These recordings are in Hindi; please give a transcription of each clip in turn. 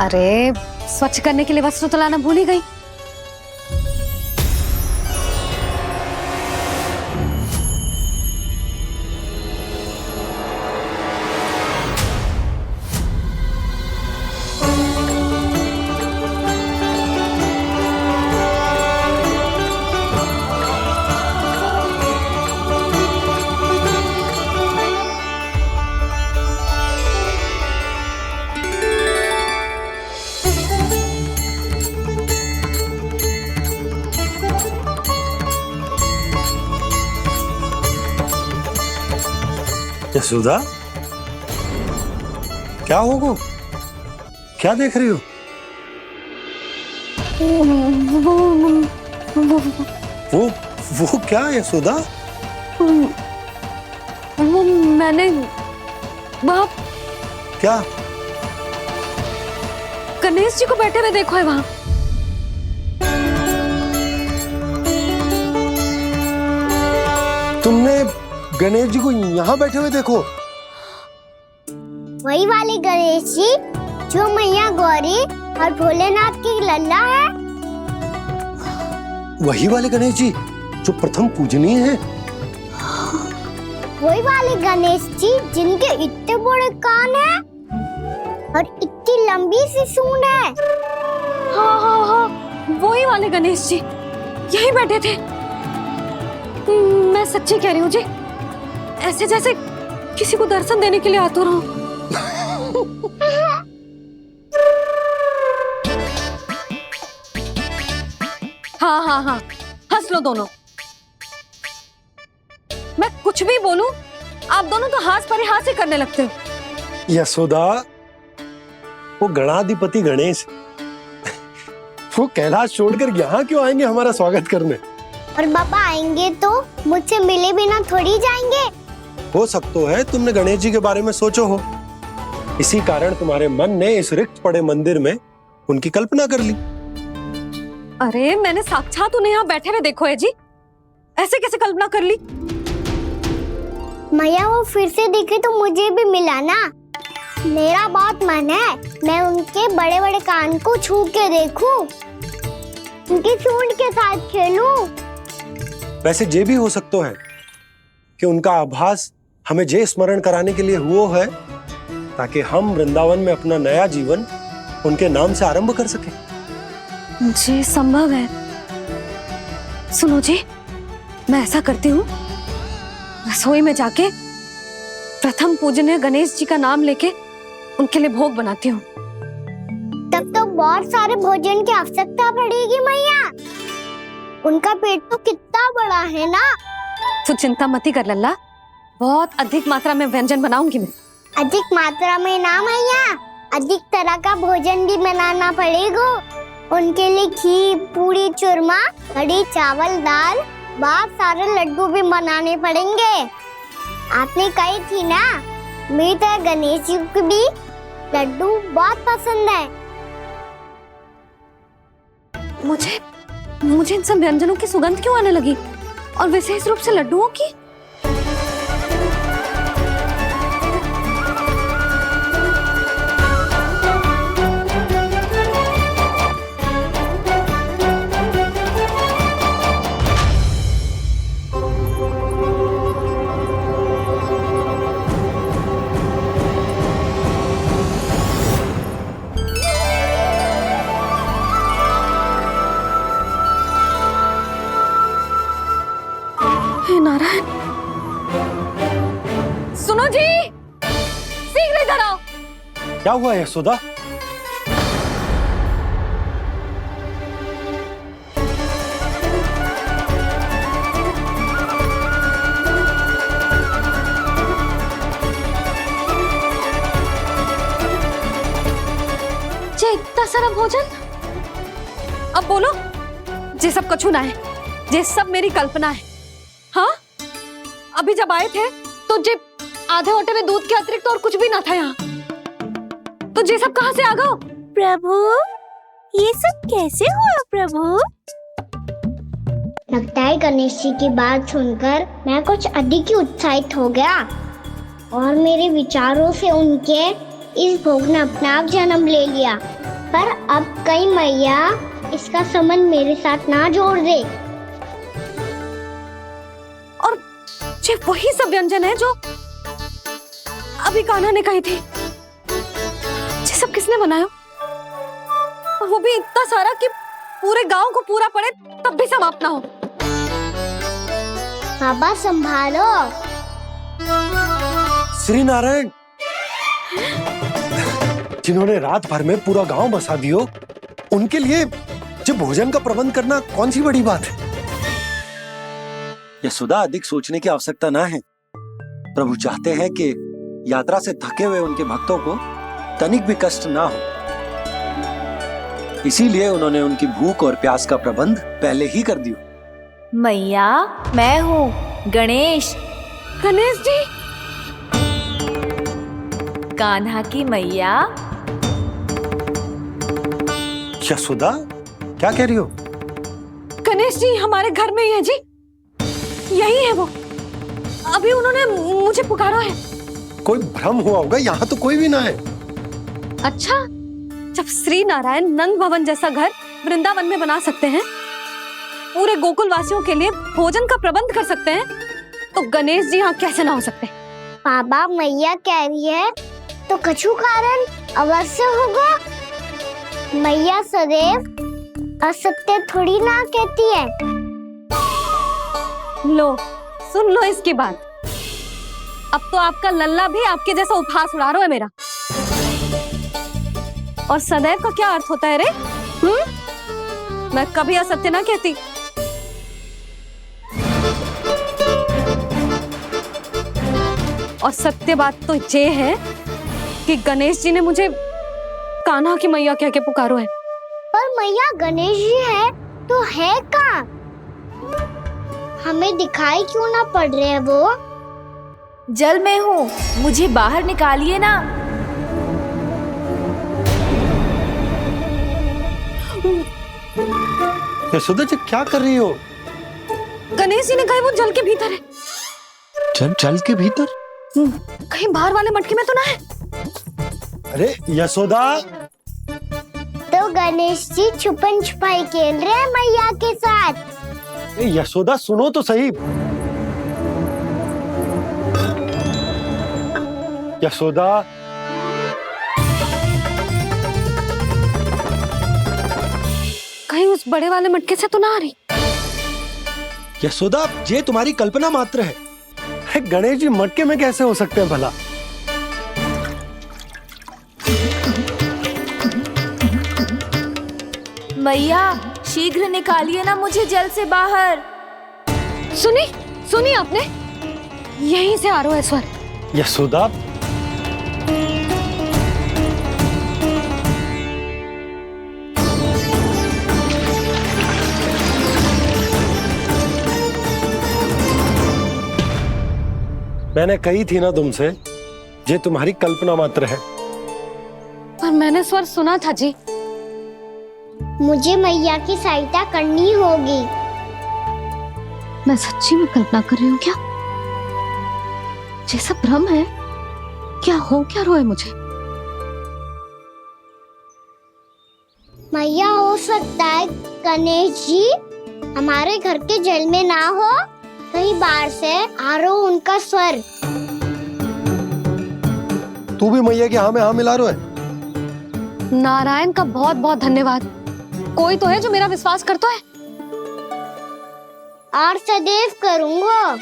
अरे स्वच्छ करने के लिए वस्त्र तो लाना भूल ही गई। यशोदा, क्या होगा? क्या देख रही हो? वो क्या यशोदा? वो मैंने बाप क्या? गणेश जी को बैठे हुए देखो है वहां। तुमने गणेश जी को यहाँ बैठे हुए देखो? वही वाले गणेश जी जो मैया गौरी और भोलेनाथ की लल्ला है। वही वाले गणेश जी जो प्रथम पूजनीय है। वही वाले गणेश जी जिनके इतने बड़े कान हैं और इतनी लंबी सी सूंड है। हाँ हाँ हाँ, वही वाले गणेश जी यही बैठे थे। मैं सच्ची कह रही हूँ जी, ऐसे जैसे किसी को दर्शन देने के लिए आतुर हूँ। हाँ हाँ हाँ, हंस लो दोनों। मैं कुछ भी बोलूं, आप दोनों तो हाथ परिहास ही करने लगते हो। यशोदा, वो गणाधिपति गणेश वो कैलाश छोड़कर यहाँ क्यों आएंगे हमारा स्वागत करने? और पापा आएंगे तो मुझसे मिले बिना थोड़ी जाएंगे। हो सकता है तुमने गणेश जी के बारे में सोचो हो, इसी कारण तुम्हारे मन ने इस रिक्त पड़े मंदिर में उनकी कल्पना कर ली। अरे मैंने साक्षात उन्हें यहाँ बैठे हुए देखो है जी, ऐसे कैसे कल्पना कर ली? मैया वो फिर से दिखे तो मुझे भी मिला ना। मेरा बहुत मन है मैं उनके बड़े बड़े कान को छू के देखूं, उनकी सूंड के साथ खेलूं। वैसे ये भी हो सकता है कि उनका आभास हमें जे स्मरण कराने के लिए हुआ है ताकि हम वृंदावन में अपना नया जीवन उनके नाम से आरंभ कर सके। जी संभव है। सुनो जी, मैं ऐसा करती हूँ, रसोई में जाके प्रथम पूजनीय गणेश जी का नाम लेके उनके लिए भोग बनाती हूँ। तब तो बहुत सारे भोजन की आवश्यकता पड़ेगी मैया। उनका पेट तो कितना बड़ा है ना। तू चिंता मत ही कर लल्ला, बहुत अधिक मात्रा में व्यंजन बनाऊंगी मैं। अधिक मात्रा में ना मैया, अधिक तरह का भोजन भी बनाना पड़ेगा। उनके लिए खीर, पूरी, चूरमा, कढ़ी, चावल, दाल, बहुत सारे लड्डू भी बनाने पड़ेंगे। आपने कही थी ना, मेरी तरह गणेश जी को भी लड्डू बहुत पसंद है। मुझे इन सब व्यंजनों की सुगंध क्यों आने लगी, और विशेष रूप से लड्डुओं की? नारायण, सुनो जी, शीघ्र इधर आओ। क्या हुआ यशोदा? इतना सारा भोजन, अब बोलो, ये सब कछु ना है, ये सब मेरी कल्पना है। हाँ, अभी जब आए थे तो जे आधे ओटे में दूध के अतिरिक्त और कुछ भी ना था यहाँ, तो ये सब कहाँ से आ गया? प्रभु, ये सब कैसे हुआ प्रभु? लगता है गणेश जी की बात सुनकर मैं कुछ अधिक ही उत्साहित हो गया और मेरे विचारों से उनके इस भोग ने अपना आप जन्म ले लिया। पर अब कहीं मैया इसका संबंध मेरे साथ ना जोड़ दे। और ये वही सब व्यंजन है जो अभी कान्हा ने कही थी। ये सब किसने बनाया? और वो भी इतना सारा कि पूरे गांव को पूरा पड़े तब भी समाप्त ना हो। बाबा संभालो। श्री नारायण, जिन्होंने रात भर में पूरा गांव बसा दियो, उनके लिए जो भोजन का प्रबंध करना कौन सी बड़ी बात है। यशोदा, अधिक सोचने की आवश्यकता ना है। प्रभु चाहते हैं कि यात्रा से थके हुए उनके भक्तों को तनिक भी कष्ट ना हो, इसीलिए उन्होंने उनकी भूख और प्यास का प्रबंध पहले ही कर दिया। मैया, मैं हूँ गणेश। गणेश जी, कान्हा की मैया। यशोदा, क्या कह रही हो? गणेश जी हमारे घर में ही है जी, यही है वो। अभी उन्होंने मुझे पुकारा है। कोई भ्रम हुआ होगा, यहाँ तो कोई भी ना है। अच्छा, जब श्री नारायण नंद भवन जैसा घर वृंदावन में बना सकते हैं, पूरे गोकुल वासियों के लिए भोजन का प्रबंध कर सकते हैं, तो गणेश जी यहाँ कैसे ना हो सकते? बाबा मैया कह रही है तो कछु कारण अवश्य होगा। मैया सदैव असत्य थोड़ी ना कहती है। लो, सुन लो इसकी बात। अब तो आपका लल्ला भी आपके जैसा उपहास उड़ा रहा है मेरा। और सदैव का क्या अर्थ होता है रे? मैं कभी असत्य ना कहती। और सत्य बात तो ये है कि गणेश जी ने मुझे कान्हा की मैया कह के पुकारो है। पर मैया गणेश जी है तो है कहाँ? हमें दिखाई क्यों ना पड़ रहे हैं वो? जल में हूँ, मुझे बाहर निकालिए ना। यशोदा जी, क्या कर रही हो? गणेश जी ने कहा वो जल के भीतर है। जल के भीतर? कहीं बाहर वाले मटके में तो ना है? अरे यशोदा! तो गणेश जी छुपन छुपाई खेल रहे हैं मैया के साथ। यशोदा, सुनो तो सही। यशोदा, कहीं उस बड़े वाले मटके से तो ना आ रही? यशोदा, ये तुम्हारी कल्पना मात्र है। गणेश जी मटके में कैसे हो सकते हैं भला? मैया, शीघ्र निकालिए ना मुझे जल से बाहर। सुनी आपने? यहीं से आ रहा है स्वर। यशोदा, मैंने कही थी ना तुमसे, ये तुम्हारी कल्पना मात्र है। पर मैंने स्वर सुना था जी। मुझे मैया की सहायता करनी होगी। मैं सच्ची में कल्पना कर रही हूँ क्या? ये सब भ्रम है क्या? हो क्या रहा है मुझे? मैया, हो सकता है गणेश जी हमारे घर के जल में ना हो, कहीं बाहर से आ रहा हो उनका स्वर। तू भी मैया के हाँ में हाँ मिला रहा है। नारायण का बहुत बहुत धन्यवाद। कोई तो है जो मेरा विश्वास करता है। और सदैव करूंगा।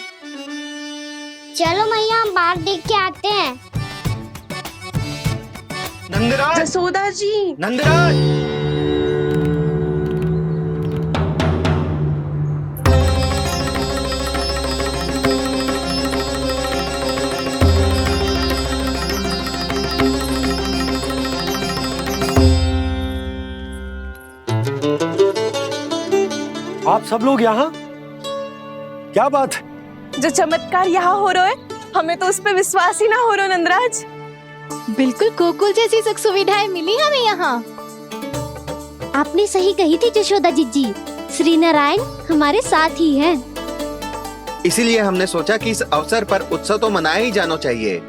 चलो मैया, हम बाहर देख के आते हैं। नंदराज! जसोदा जी! नंदराज! आप सब लोग यहाँ? क्या बात है? जो चमत्कार यहाँ हो रहा है, हमें तो उस पे विश्वास ही ना हो रहा नंदराज। बिल्कुल गोकुल जैसी सुख सुविधाएं मिली हमें यहाँ। आपने सही कही थी यशोदा जी, श्री नारायण हमारे साथ ही हैं। इसीलिए हमने सोचा कि इस अवसर पर उत्सव तो मनाया ही जाना चाहिए।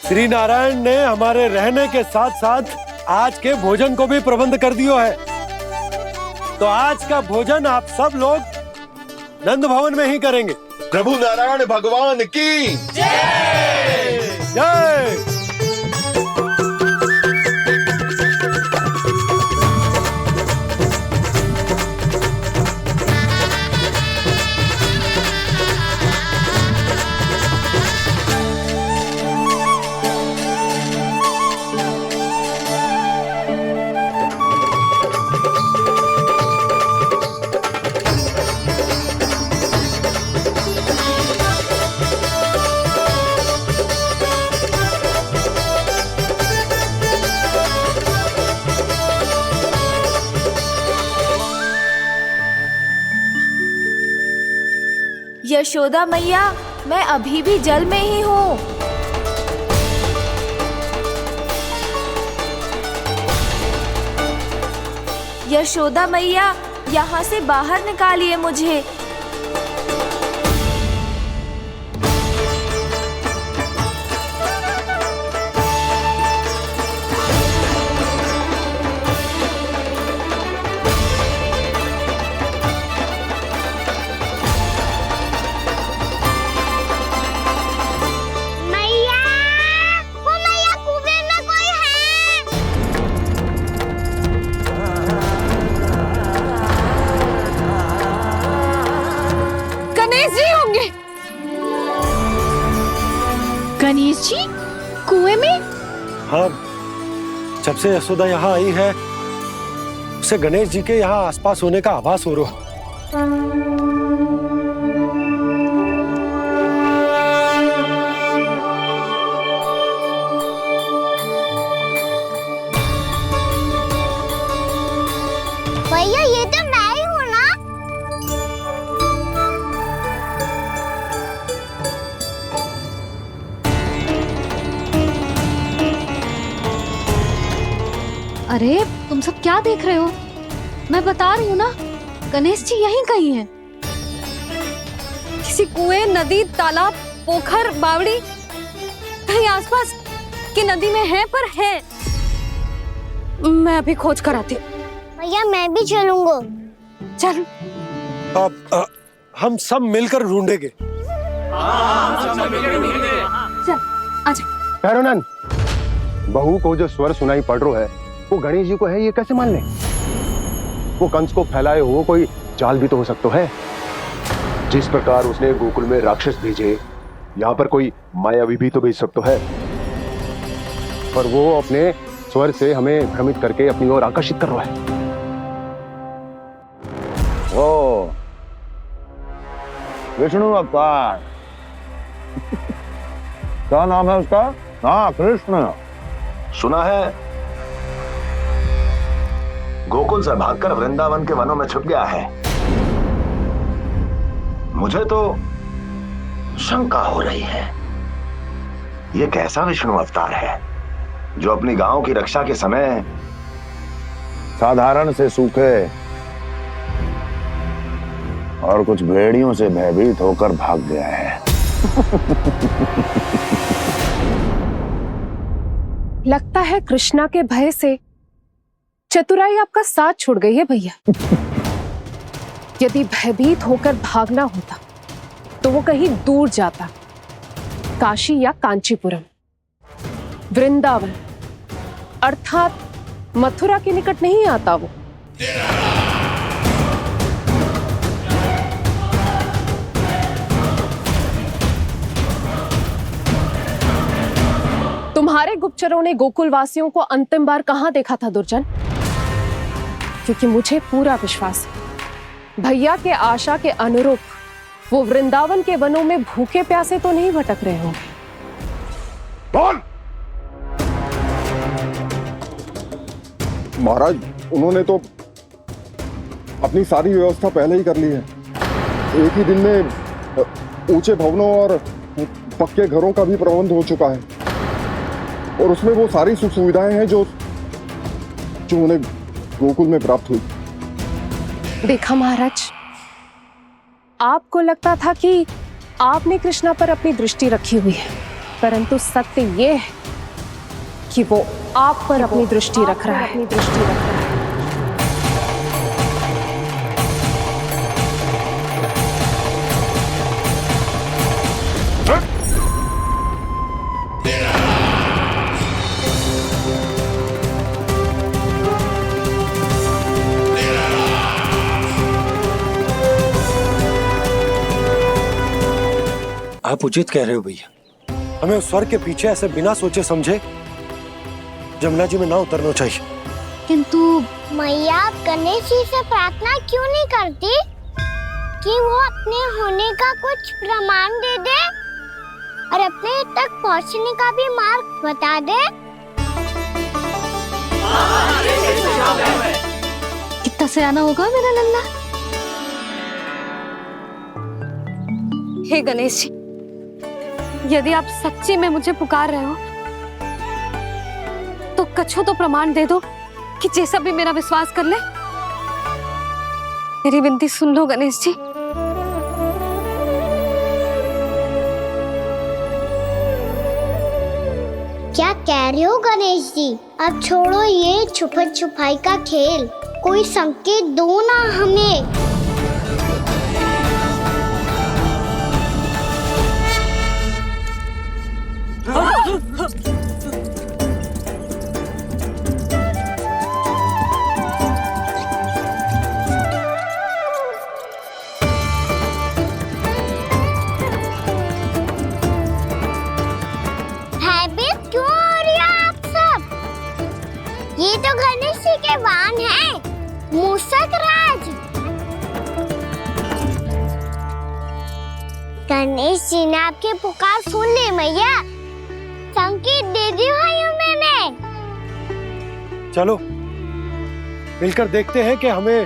श्री नारायण ने हमारे रहने के साथ साथ आज के भोजन को भी प्रबंध कर दियो है। तो आज का भोजन आप सब लोग नंद भवन में ही करेंगे। प्रभु नारायण भगवान की जय जय। यशोदा मैया, मैं अभी भी जल में ही हूँ। यशोदा मैया, यहाँ से बाहर निकालिए मुझे। गणेश जी कुएं में? हाँ, जब से यशोदा यहाँ आई है उसे गणेश जी के यहाँ आसपास होने का आभास हो रहा है। भैया ये तो मैं ही हूँ ना। अरे तुम सब क्या देख रहे हो? मैं बता रही हूँ ना, गणेश जी यहीं कहीं हैं। किसी कुएं, नदी, तालाब, पोखर, बावड़ी कहीं आसपास की नदी में है, पर है। मैं अभी खोज कर आती हूँ। भैया मैं भी चलूंगा। चल। अब हम सब मिलकर ढूंढेंगे। चल आजा। भैरवनंद, बहू को जो स्वर सुनाई पड़ रहा है वो गणेश जी को है, ये कैसे मान ले? वो कंस को फैलाए हुए कोई जाल भी तो हो सकता है। जिस प्रकार उसने गोकुल में राक्षस भेजे, यहाँ पर कोई मायावी भी तो भेज सकता है। पर वो अपने स्वर से हमें भ्रमित करके अपनी ओर आकर्षित कर रहा है। ओ विष्णु अवतार। क्या नाम है उसका? हाँ, कृष्ण। सुना है गोकुल से भागकर वृंदावन के वनों में छुप गया है। मुझे तो शंका हो रही है, ये कैसा विष्णु अवतार है जो अपनी गांव की रक्षा के समय साधारण से सूखे और कुछ भेड़ियों से भयभीत होकर भाग गया है। लगता है कृष्णा के भय से चतुराई आपका साथ छोड़ गई है भैया। यदि भयभीत होकर भागना होता तो वो कहीं दूर जाता, काशी या कांचीपुरम, वृंदावन अर्थात मथुरा के निकट नहीं आता वो। तुम्हारे गुप्तचरों ने गोकुल वासियों को अंतिम बार कहां देखा था दुर्जन? क्योंकि मुझे पूरा विश्वास है भैया के आशा के अनुरूप वो वृंदावन के वनों में भूखे प्यासे तो नहीं भटक रहे होंगे। कौन? महाराज, उन्होंने तो अपनी सारी व्यवस्था पहले ही कर ली है। एक ही दिन में ऊंचे भवनों और पक्के घरों का भी प्रबंध हो चुका है, और उसमें वो सारी सुख सुविधाएं हैं जो उन्हें गोकुल में प्राप्त हुई। देखा महाराज, आपको लगता था कि आपने कृष्णा पर अपनी दृष्टि रखी हुई है, परंतु सत्य ये है कि वो आप पर अपनी दृष्टि रख रहा है। आप उचित कह रहे हो भैया, हमें उस स्वर के पीछे ऐसे बिना सोचे समझे जमुना जी में ना उतरना चाहिए। किंतु मैया, आप गणेश जी से प्रार्थना क्यों नहीं करती कि वो अपने होने का कुछ प्रमाण दे दे और अपने तक पहुंचने का भी मार्ग बता दे? कितना सयाना होगा मेरा लल्ला। हे गणेश जी, यदि आप सच्ची में मुझे पुकार रहे हो तो कछु तो प्रमाण दे दो कि जैसा भी मेरा विश्वास कर ले। मेरी विनती सुन लो गणेश जी। क्या कह रहे हो गणेश जी? अब छोड़ो ये छुपन छुपाई का खेल, कोई संकेत दो ना हमें। भयभीत क्यों हो रही हो आप सब? ये तो गणेश जी के वाहन हैं, मूषक राज। गणेश जी ने आपकी पुकार सुन ली मैया, संकेत दे दी भाइयों मैंने। चलो मिलकर देखते हैं कि हमें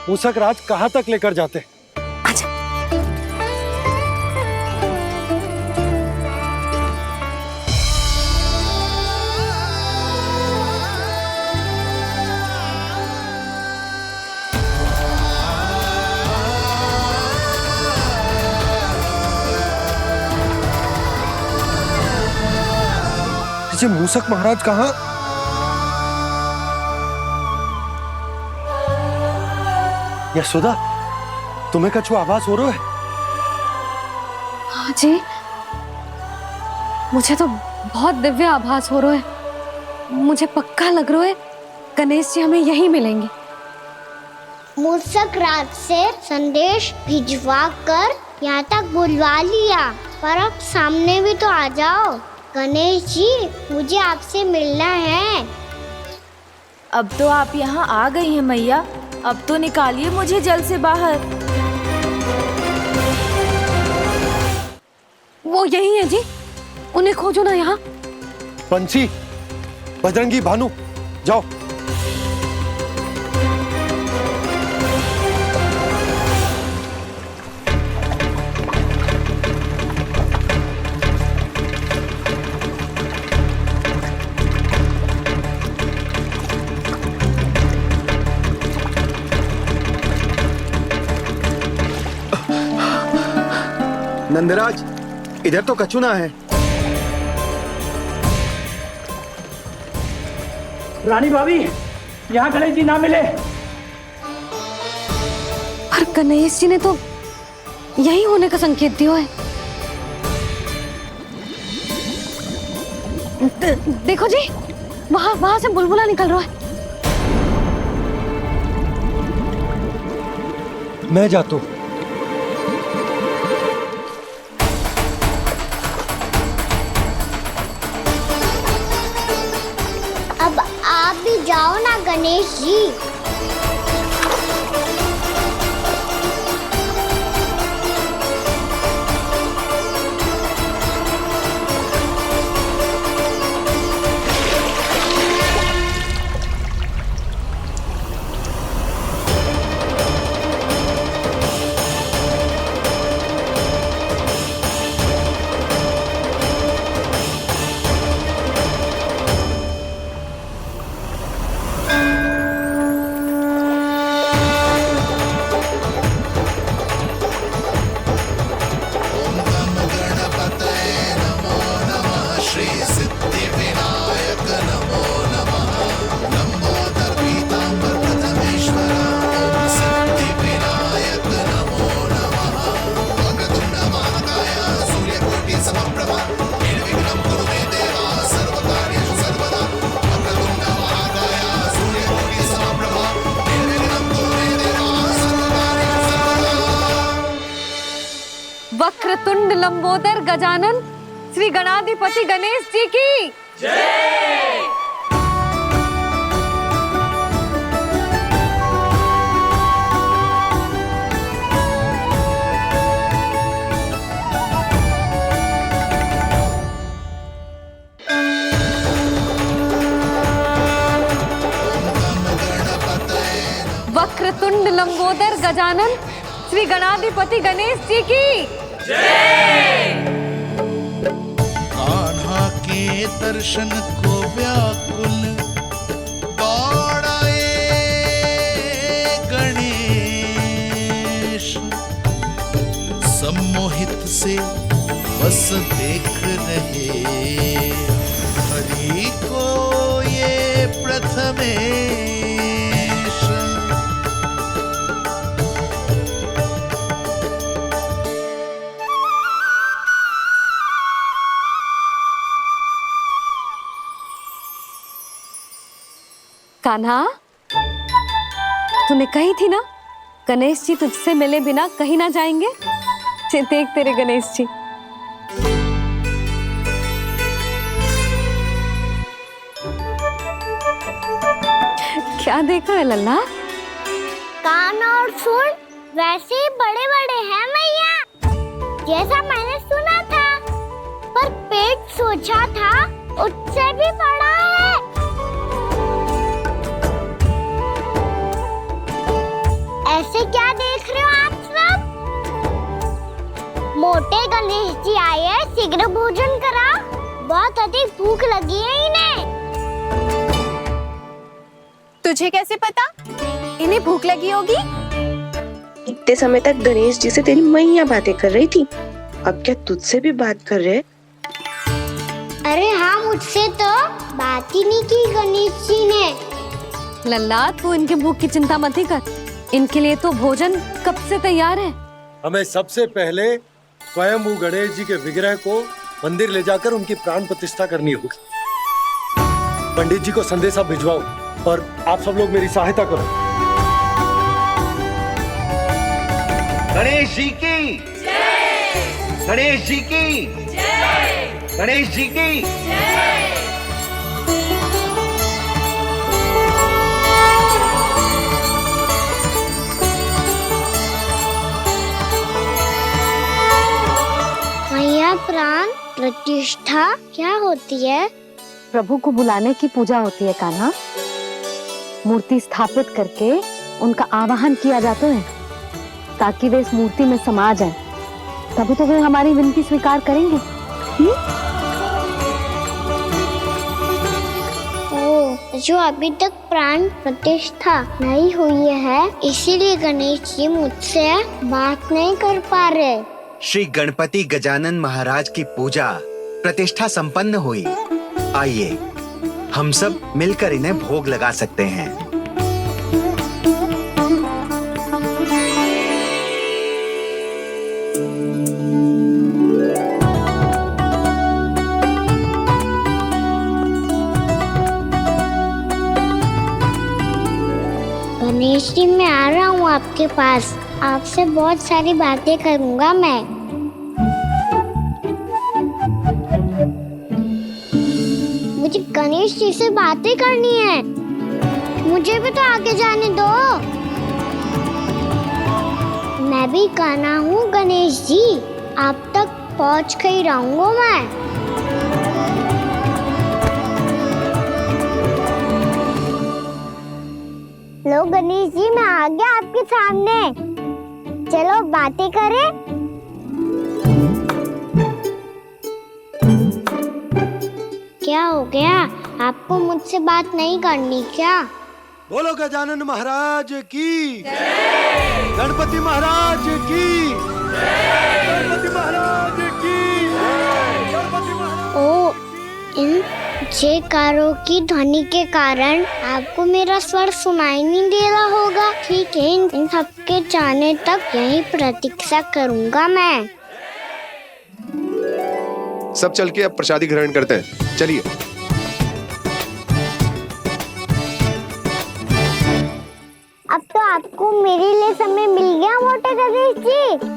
मूषक राज कहाँ तक लेकर जाते हैं। जी मूषक महाराज कहाँ? यशोदा, तुम्हें कछु आभास हो रहा है? हाँ जी, मुझे तो बहुत दिव्य आभास हो रहा है। मुझे पक्का लग रहा है गणेश जी हमें यहीं मिलेंगे। मूषक राज से संदेश भिजवा कर यहाँ तक बुलवा लिया, पर अब सामने भी तो आ जाओ। गणेश जी, मुझे आपसे मिलना है। अब तो आप यहाँ आ गई हैं मैया, अब तो निकालिए मुझे जल से बाहर। वो यही है जी, उन्हें खोजो ना यहाँ। बंसी, बजरंगी, भानु, जाओ। नंदराज, इधर तो कछु ना है। रानी भाभी, यहाँ गणेश जी ना मिले। पर गणेश जी ने तो यही होने का संकेत दिया है। देखो जी, वहां से बुलबुला निकल रहा है। मैं जाता हूं। अब आप भी जाओ ना गणेश जी। वक्रतुंड लंबोदर गजानन श्री गणाधिपति गणेश जी की जय। वक्रतुंड लंबोदर गजानन श्री गणाधिपति गणेश जी की जय। कान्हा के दर्शन को व्याकुल दौड़ाए गणेश, सम्मोहित से बस देख रहे हरि को ये प्रथमेश। कान्हा, तूने कही थी ना गणेश जी तुझसे मिले बिना कहीं ना जाएंगे। देख तेरे गणेश जी। क्या देखा है लल्ला? कान और सुन वैसे ही बड़े बड़े हैं मैया, जैसा मैंने सुना था, पर पेट सोचा था उससे भी बड़ा है। ऐसे क्या देख रहे हो आप सब? मोटे गणेश जी आए हैं, शीघ्र भोजन करा, बहुत अधिक भूख लगी है इन्हें। तुझे कैसे पता इन्हें भूख लगी होगी? इतने समय तक गणेश जी से तेरी मैया बातें कर रही थी, अब क्या तुझसे भी बात कर रहे? अरे हाँ, मुझसे तो बात ही नहीं की गणेश जी ने। लल्ला, तू इनके भूख की चिंता मत ही कर, इनके लिए तो भोजन कब से तैयार है। हमें सबसे पहले स्वयं गणेश जी के विग्रह को मंदिर ले जाकर उनकी प्राण प्रतिष्ठा करनी होगी। पंडित जी को संदेशा भिजवाओ और आप सब लोग मेरी सहायता करो। गणेश जी की जय। गणेश जी की जय। गणेश जी की जय। मैया, प्राण प्रतिष्ठा क्या होती है? प्रभु को बुलाने की पूजा होती है कान्हा। मूर्ति स्थापित करके उनका आवाहन किया जाता है ताकि वे इस मूर्ति में समा जाएं। तभी तो वे हमारी विनती स्वीकार करेंगे। जो अभी तक प्राण प्रतिष्ठा नहीं हुई है, इसीलिए गणेश जी मुझसे बात नहीं कर पा रहे। श्री गणपति गजानन महाराज की पूजा प्रतिष्ठा संपन्न हुई। आइए हम सब मिलकर इन्हें भोग लगा सकते हैं। गणेश जी, मैं आ रहा हूँ आपके पास, आपसे बहुत सारी बातें करूँगा मैं। मुझे गणेश जी से बातें करनी है, मुझे भी तो आगे जाने दो। मैं भी कान्हा हूँ गणेश जी, आप तक पहुँच कर ही रहूँगा मैं। लो गणेश जी, मैं आ गया आपके सामने, चलो बातें करें। क्या हो गया, आपको मुझसे बात नहीं करनी क्या? बोलो गजानन महाराज की जय। गणपति महाराज की जय। गणपति महाराज की जय। गणपति महाराज। ओ, इन जयकारों की ध्वनि के कारण आपको मेरा स्वर सुनाई नहीं दे रहा होगा। ठीक है, इन सबके जाने तक यही प्रतीक्षा करूंगा मैं। सब चल के अब प्रसादी ग्रहण करते हैं, चलिए। अब तो आपको मेरे लिए समय मिल गया मोटे गणेश जी।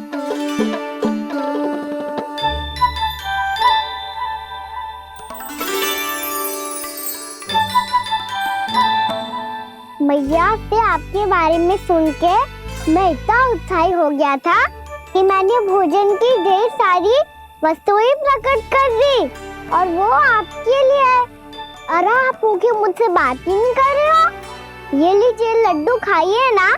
मैया से आपके बारे में सुन के मैं इतना उत्साही हो गया था कि मैंने भोजन की ढेर सारी वस्तुएं प्रकट कर दी और वो आपके लिए। अरे आप भूखे मुझसे बात ही नहीं कर रहे हो। ये लीजिए लड्डू खाइए ना।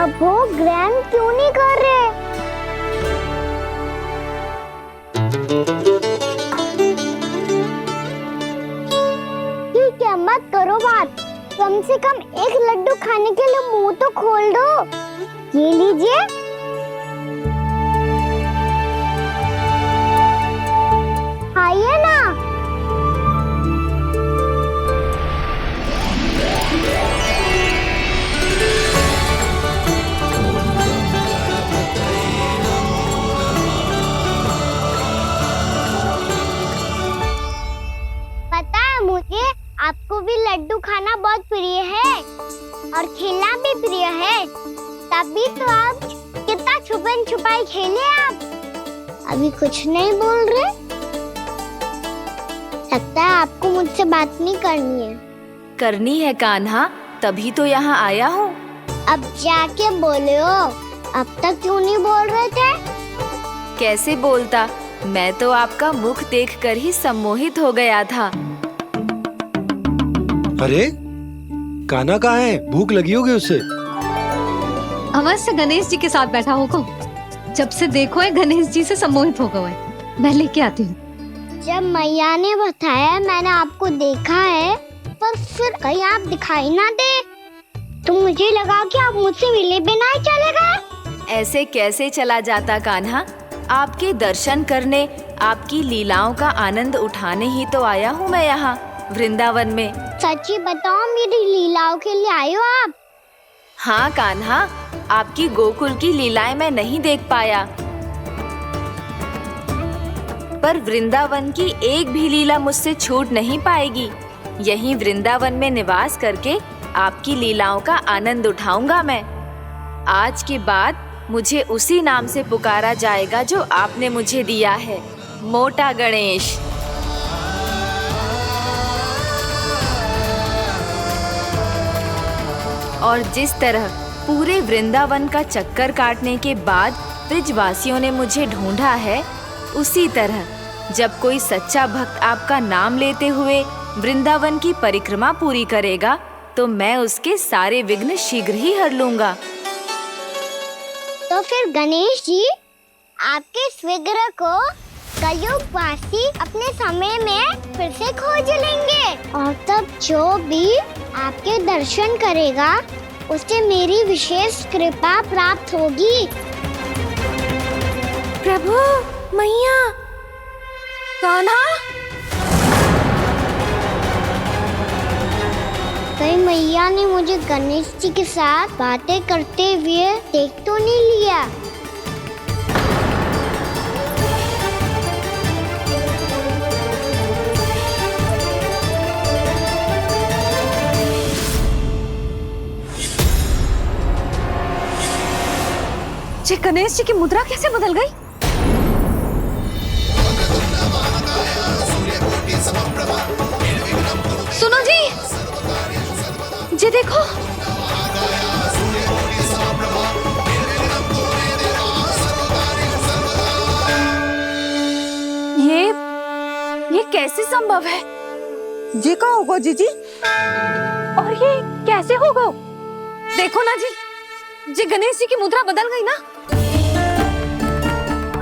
अब वो ग्रैंड क्यों नहीं कर रहे? ठीक है, मत करो बात। कम से कम एक लड्डू खाने के लिए मुंह तो खोल दो। ये लीजिए। खाइए ना। पता है मुझे आपको भी लड्डू खाना बहुत प्रिय है और खेलना भी प्रिय है। तभी तो आप कितना छुपन छुपाई खेले। आप अभी कुछ नहीं बोल रहे। लगता है आपको मुझसे बात नहीं करनी है। करनी है कान्हा, तभी तो यहाँ आया हूँ। अब जाके बोले हो। अब तक क्यों नहीं बोल रहे थे? कैसे बोलता, मैं तो आपका मुख देखकर ही सम्मोहित हो गया था। अरे कान्हा कहाँ है? भूख लगी होगी उसे। अवश्य गणेश जी के साथ बैठा होगा। जब से देखो है गणेश जी से सम्मोहित हो गए। मैं लेके आती हूँ। जब मैया ने बताया मैंने आपको देखा है, पर फिर कहीं आप दिखाई ना दे तो मुझे लगा कि आप मुझसे मिले बिना ही चले गए। ऐसे कैसे चला जाता कान्हा? आपके दर्शन करने, आपकी लीलाओं का आनंद उठाने ही तो आया हूँ मैं यहाँ वृंदावन में। सच्ची बताओ, मेरी लीलाओं के लिए आए हो आप? हाँ कान्हा, आपकी गोकुल की लीलाएं मैं नहीं देख पाया, पर वृंदावन की एक भी लीला मुझसे छूट नहीं पाएगी। यहीं वृंदावन में निवास करके आपकी लीलाओं का आनंद उठाऊंगा मैं। आज के बाद मुझे उसी नाम से पुकारा जाएगा जो आपने मुझे दिया है, मोटा गणेश। और जिस तरह पूरे वृंदावन का चक्कर काटने के बाद ब्रिजवासियों ने मुझे ढूंढा है, उसी तरह जब कोई सच्चा भक्त आपका नाम लेते हुए वृंदावन की परिक्रमा पूरी करेगा तो मैं उसके सारे विघ्न शीघ्र ही हर लूंगा। तो फिर गणेश जी, आपके इस विग्रह को कलयुगवासी अपने समय में फिर से खोज लेंगे और तब जो भी आपके दर्शन करेगा उसे मेरी विशेष कृपा प्राप्त होगी। प्रभु, मैया, कान्हा, कहीं मैया ने मुझे गणेश जी के साथ बातें करते हुए देख तो नहीं लिया? जी गणेश जी की मुद्रा कैसे बदल गई? सुनो जी, जी देखो। ये कैसे संभव है? जी का होगा जीजी? और ये कैसे होगा? देखो ना जी, जी गणेश जी की मुद्रा बदल गई ना।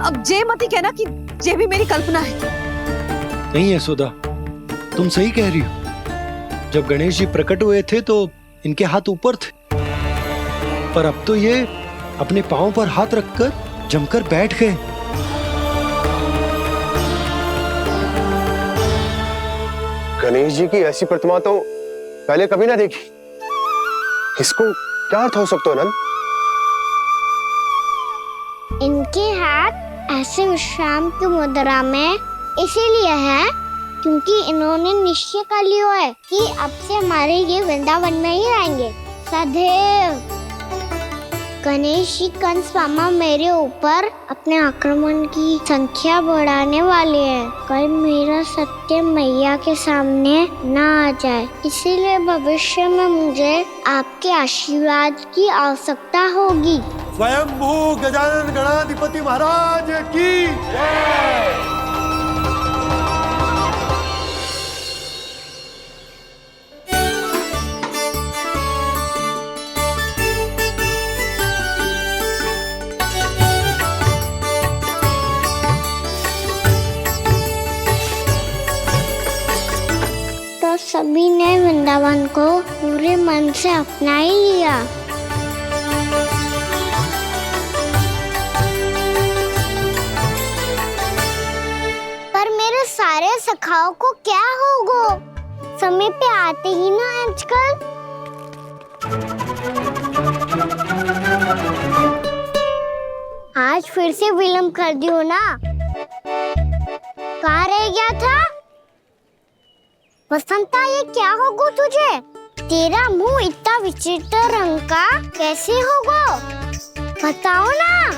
अब जे मत ही कहना कि ये भी मेरी कल्पना है। नहीं यशोदा, तुम सही कह रही हो। जब गणेश जी प्रकट हुए थे तो इनके हाथ ऊपर थे, पर अब तो ये अपने पांव पर हाथ रखकर जमकर बैठ गए। गणेश जी की ऐसी प्रतिमा तो पहले कभी ना देखी। इसको क्या अर्थ हो सकता है नंद? इनके हाथ ऐसे विश्राम की मुद्रा में इसीलिए है क्योंकि इन्होंने निश्चय कर लिया है कि अब से हमारे ये वृंदावन में ही रहेंगे सदैव। गणेश जी कंस मामा मेरे ऊपर अपने आक्रमण की संख्या बढ़ाने वाले हैं। कल मेरा सत्य मैया के सामने ना आ जाए, इसीलिए भविष्य में मुझे आपके आशीर्वाद की आवश्यकता होगी। स्वयंभू गजानन गणाधिपति महाराज की जय। तो सभी ने वृंदावन को पूरे मन से अपना ही लिया। पर मेरे सारे सखाओं को क्या होगा? समय पे आते ही ना आजकल। आज फिर से विलम्ब कर दियो ना। कहाँ रह गया था? वसंता, ये क्या होगा तुझे? तेरा मुंह इतना विचित्र रंग का कैसे होगा? बताओ ना।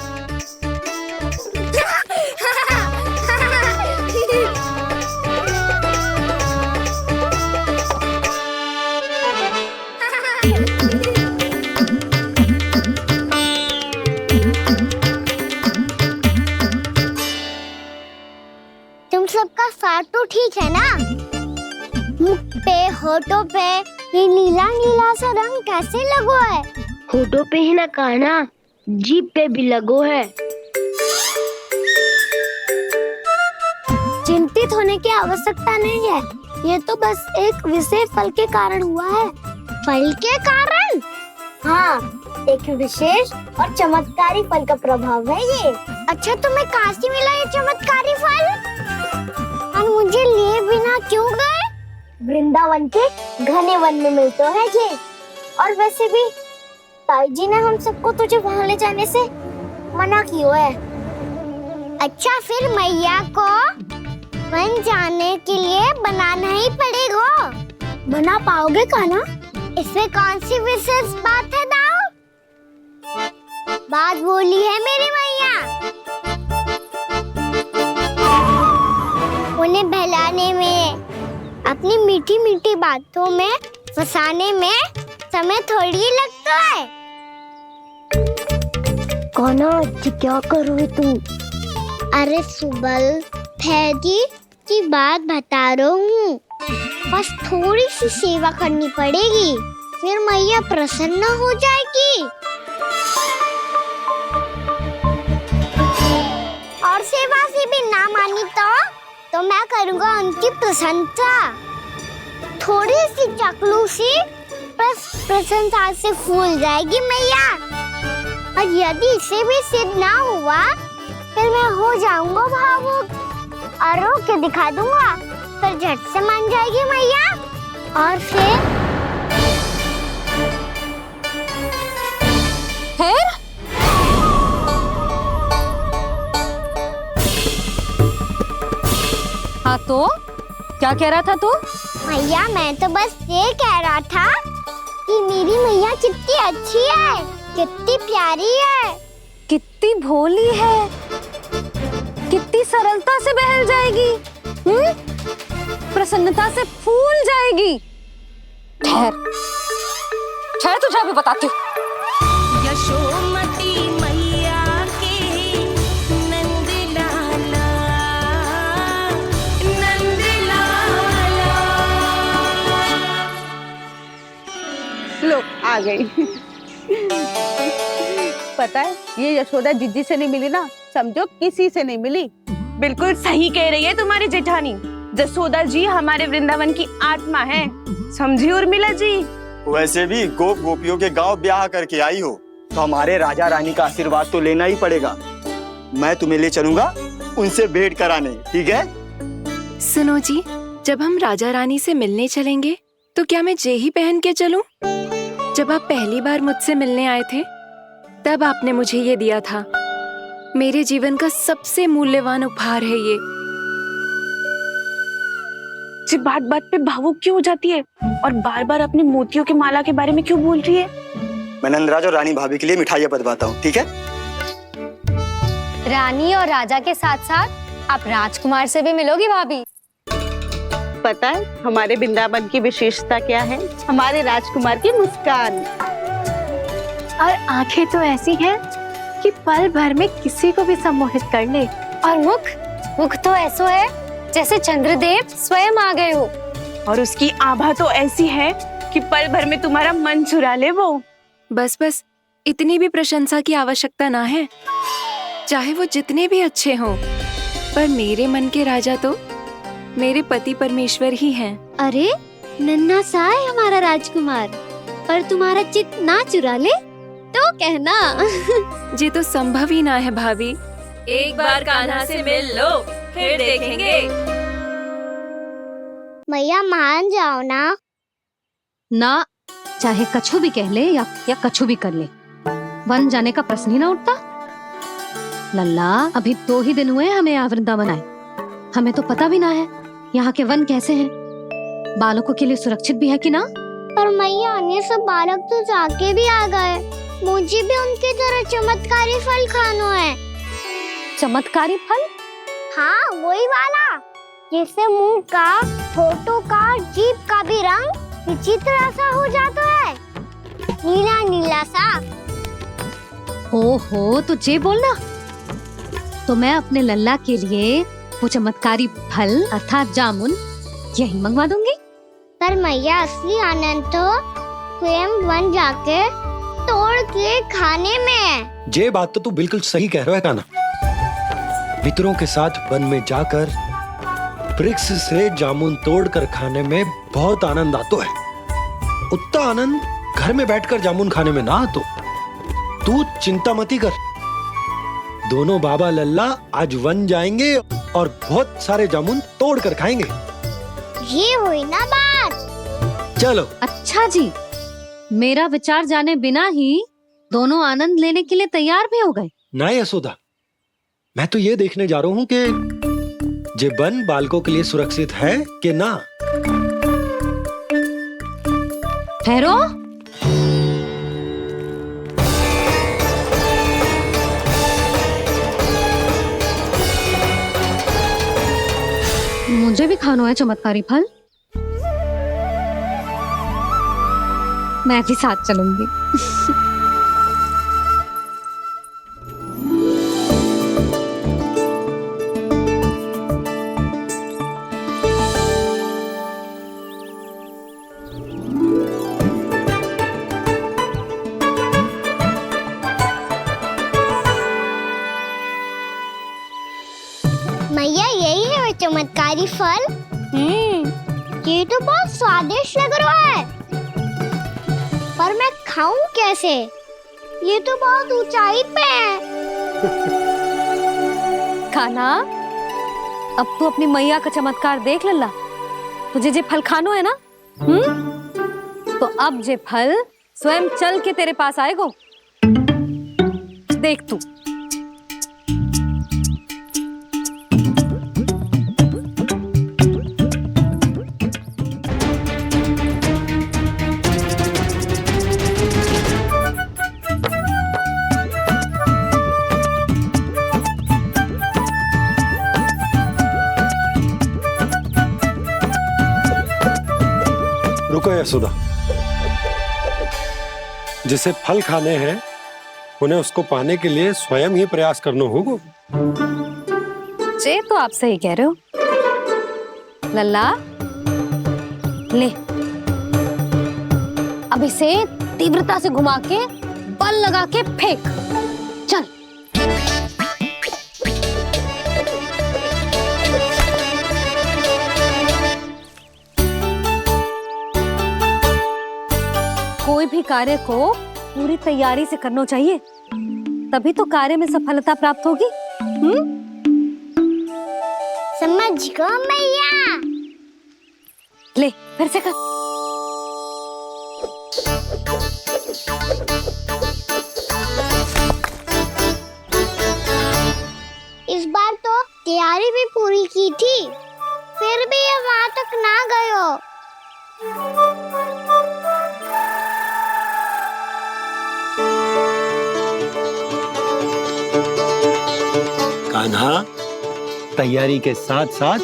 तुम सबका साथ तो ठीक है ना? मुख पे, होठों पे ये नीला नीला सा रंग कैसे लगो है? होठों पे ही ना कहना, जीभ पे भी लगो है। चिंतित होने की आवश्यकता नहीं है, ये तो बस एक विशेष फल के कारण हुआ है। फल के कारण? हाँ, एक विशेष और चमत्कारी फल का प्रभाव है ये। अच्छा, तुम्हें कहाँ से मिला ये चमत्कारी फल? और मुझे लिए बिना क्यों गए? वृंदावन के घने वन में मिलते हैं ये। और वैसे भी ताई जी ने हम सबको तुझे वहाँ ले जाने से मना किया है। अच्छा, फिर मैया को वन जाने के लिए बनाना ही पड़ेगा। बना पाओगे का ना? इसमें कौन सी विशेष बात है दाऊ? बात बोली है मेरी मैया। उन्हें बहलाने में, अपनी मीठी मीठी बातों में फंसाने में समय थोड़ी लगता है। कौना क्या करोगे तुम? अरे सुबल, फैदी की बात बता रहा हूँ। बस थोड़ी सी सेवा करनी पड़ेगी, फिर मैया प्रसन्न हो जाएगी। और सेवा से भी ना मानी तो मैं करूँगा उनकी प्रशंसा। थोड़ी सी चाकलूसी बस प्रशंसा से फूल जाएगी मैया। और यदि इसे भी सिद्ध ना हुआ, फिर मैं हो जाऊंगा भावुक और रो के दिखा दूंगा, फिर झट से मान जाएगी मैया। और फिर हाँ, तो क्या कह रहा था तू? मैया, मैं तो बस ये कह रहा था कि मेरी मैया कितनी अच्छी है, कितनी प्यारी है, कितनी भोली है, कितनी सरलता से बहल जाएगी, प्रसन्नता से फूल जाएगी। ठहर ठहर, तुझे अभी बताती हूँ। यशोमती मैया के नंद लाला, नंद लाला। लो, आ गई। पता है, ये यशोदा जिज्जी से नहीं मिली ना, समझो किसी से नहीं मिली। बिल्कुल सही कह रही है तुम्हारी जेठानी। यशोदा जी हमारे वृंदावन की आत्मा है, समझी उर्मिला जी। वैसे भी गोप गोपियों के गांव ब्याह करके आई हो, तो हमारे राजा रानी का आशीर्वाद तो लेना ही पड़ेगा। मैं तुम्हें ले चलूंगा उनसे भेंट कराने, ठीक है? सुनो जी, जब हम राजा रानी से मिलने चलेंगे तो क्या मैं जे ही पहन के चलूं? जब आप पहली बार मुझसे मिलने आए थे, तब आपने मुझे ये दिया था। मेरे जीवन का सबसे मूल्यवान उपहार है ये। जी, बात बात पे भावुक क्यों हो जाती है और बार बार अपनी मोतियों की माला के बारे में क्यों बोल रही है? मैं नंदराज और रानी भाभी के लिए मिठाइयाँ बंटवाता हूँ, ठीक है? रानी और राजा के साथ साथ आप राजकुमार से भी मिलोगी भाभी। पता है हमारे वृंदावन की विशेषता क्या है? हमारे राजकुमार की मुस्कान। और आंखें तो ऐसी हैं कि पल भर में किसी को भी सम्मोहित कर ले। और मुख तो ऐसा है जैसे चंद्रदेव स्वयं आ गए हो। और उसकी आभा तो ऐसी है कि पल भर में तुम्हारा मन चुरा ले वो। बस बस, इतनी भी प्रशंसा की आवश्यकता ना है। चाहे वो जितने भी अच्छे हों, पर मेरे मन के राजा तो मेरे पति परमेश्वर ही हैं। अरे नन्हा सा है हमारा राजकुमार, पर तुम्हारा चित्त ना चुरा ले तो कहना। ये तो संभव ही ना है भाभी। एक बार कान्हा से मिल लो, फिर देखेंगे। मैया मान जाओ ना। ना, चाहे कछु भी कह ले या कछु भी कर ले, वन जाने का प्रश्न ही ना उठता। लल्ला, अभी 2 ही दिन हुए हमें यहाँ वृंदावन आए। हमें तो पता भी ना है यहाँ के वन कैसे हैं, बालकों के लिए सुरक्षित भी है कि ना। पर मैया अन्य सब बालक तो जाके भी आ गए। मुझे भी उनके तरह चमत्कारी फल खाना है। चमत्कारी फल? हाँ, वही वाला जिससे मुंह का, होठों का, जीभ का भी रंग विचित्र सा हो जाता है, नीला नीला सा। हो तो जे बोलना। तो मैं अपने लल्ला के लिए वो चमत्कारी फल अर्थात जामुन यही मंगवा दूंगी। पर मैया असली आनंद तो स्वयं वन जाके तोड़ के खाने में है। ये बात तो तू बिल्कुल सही कह रहा है कान्हा। मित्रों के साथ वन में जाकर वृक्ष से जामुन तोड़कर खाने में बहुत आनंद आता है। उतना आनंद घर में बैठकर जामुन खाने में ना आतो। तू चिंता मती कर, दोनों बाबा लल्ला आज वन जाएंगे और बहुत सारे जामुन तोड़कर खाएंगे। ये हुई ना बात। चलो। अच्छा जी, मेरा विचार जाने बिना ही दोनों आनंद लेने के लिए तैयार भी हो गए। ना यशोदा, मैं तो ये देखने जा रहा हूँ कि जे वन बालकों के लिए सुरक्षित है कि ना। ठहरो। मुझे भी खाना है चमत्कारी फल। मैं भी साथ चलूंगी। मैया यही है वो चमत्कारी फल। ये तो बहुत स्वादिष्ट लग रहा है, पर मैं खाऊं कैसे? ये तो बहुत ऊंचाई पे है। खाना, अब तू अपनी मैया का चमत्कार देख लल्ला। तुझे जे फल खानो है ना, तो अब जे फल स्वयं चल के तेरे पास आएगो। देख तू। रुको यशोदा, जिसे फल खाने हैं उन्हें उसको पाने के लिए स्वयं ही प्रयास करना होगा। जे तो आप सही कह रहे हो लल्ला। ले, अब इसे तीव्रता से घुमा के बल लगा के फेंक। चल। कोई भी कार्य को पूरी तैयारी से करना चाहिए, तभी तो कार्य में सफलता प्राप्त होगी। समझ गो मैया। ले, फिर से कर। इस बार तो तैयारी भी पूरी की थी, फिर भी ये वहां तक ना गयो। कान्हा, तैयारी के साथ साथ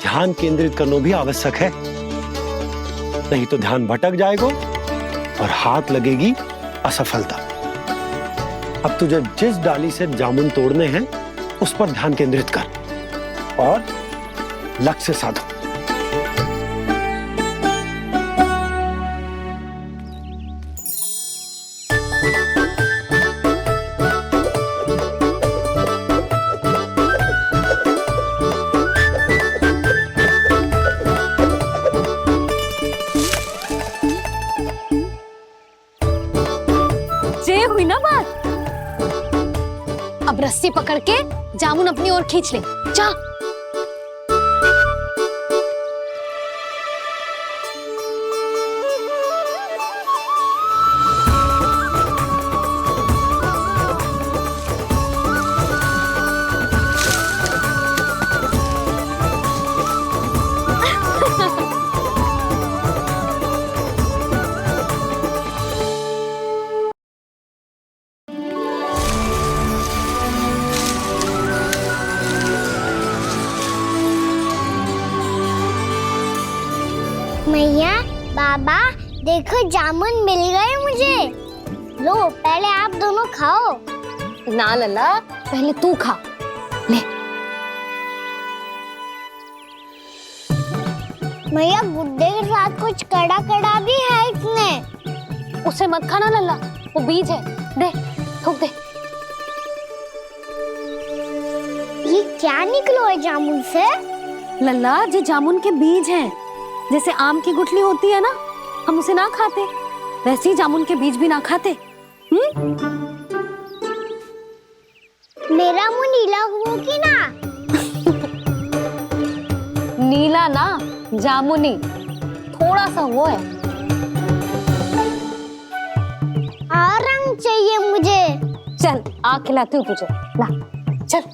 ध्यान केंद्रित करना भी आवश्यक है, नहीं तो ध्यान भटक जाएगा और हाथ लगेगी असफलता। अब तुझे जिस डाली से जामुन तोड़ने हैं उस पर ध्यान केंद्रित कर और लक्ष्य साधो। ये हुई ना बात। अब रस्सी पकड़ के जामुन अपनी ओर खींच ले। जा। मैया, बाबा, देखो जामुन मिल गए मुझे। लो, पहले आप दोनों खाओ। ना लल्ला, पहले तू खा। ले। मैया, गुड्डे के साथ कुछ कड़ा कड़ा भी है इसमें। उसे मत खाना लल्ला, वो बीज है। दे, थूक दे। ये क्या निकलो है जामुन से? लल्ला, ये जामुन के बीज हैं। जैसे आम की गुठली होती है ना, हम उसे ना खाते, वैसे ही जामुन के बीज भी ना खाते। मेरा मुंह नीला हुआ कि ना? नीला ना, जामुनी, थोड़ा सा वो है। और रंग चाहिए मुझे। चल, आ खिलाती हूँ तुझे। ला, चल।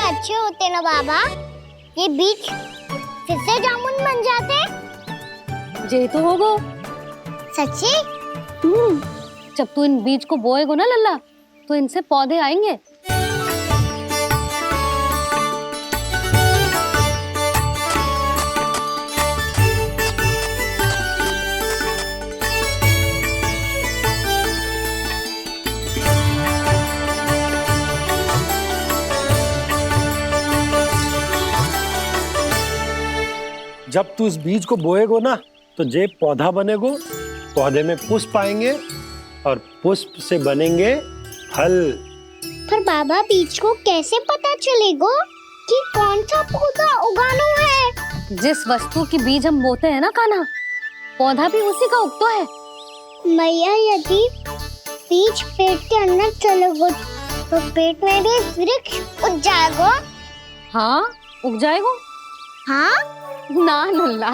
अच्छे होते ना बाबा, ये बीज फिर से जामुन बन जाते। जे तो होगो। सच्ची? जब तू इन बीज को बोएगो ना लल्ला, तो इनसे पौधे आएंगे। जब तू इस बीज को बोएगो ना, तो जे पौधा बनेगो, पौधे में पुष्प आएंगे और पुष्प से बनेंगे फल। पर बाबा, बीज को कैसे पता चलेगा कि कौन सा पौधा उगाना है? जिस वस्तु की बीज हम बोते हैं ना कान्हा, पौधा भी उसी का उगता है। मैया, यदि बीज पेट के अंदर चलेगा तो पेट में भी वृक्ष उग जाएगा। हाँ, उग जाएगा। हाँ ना लल्ला,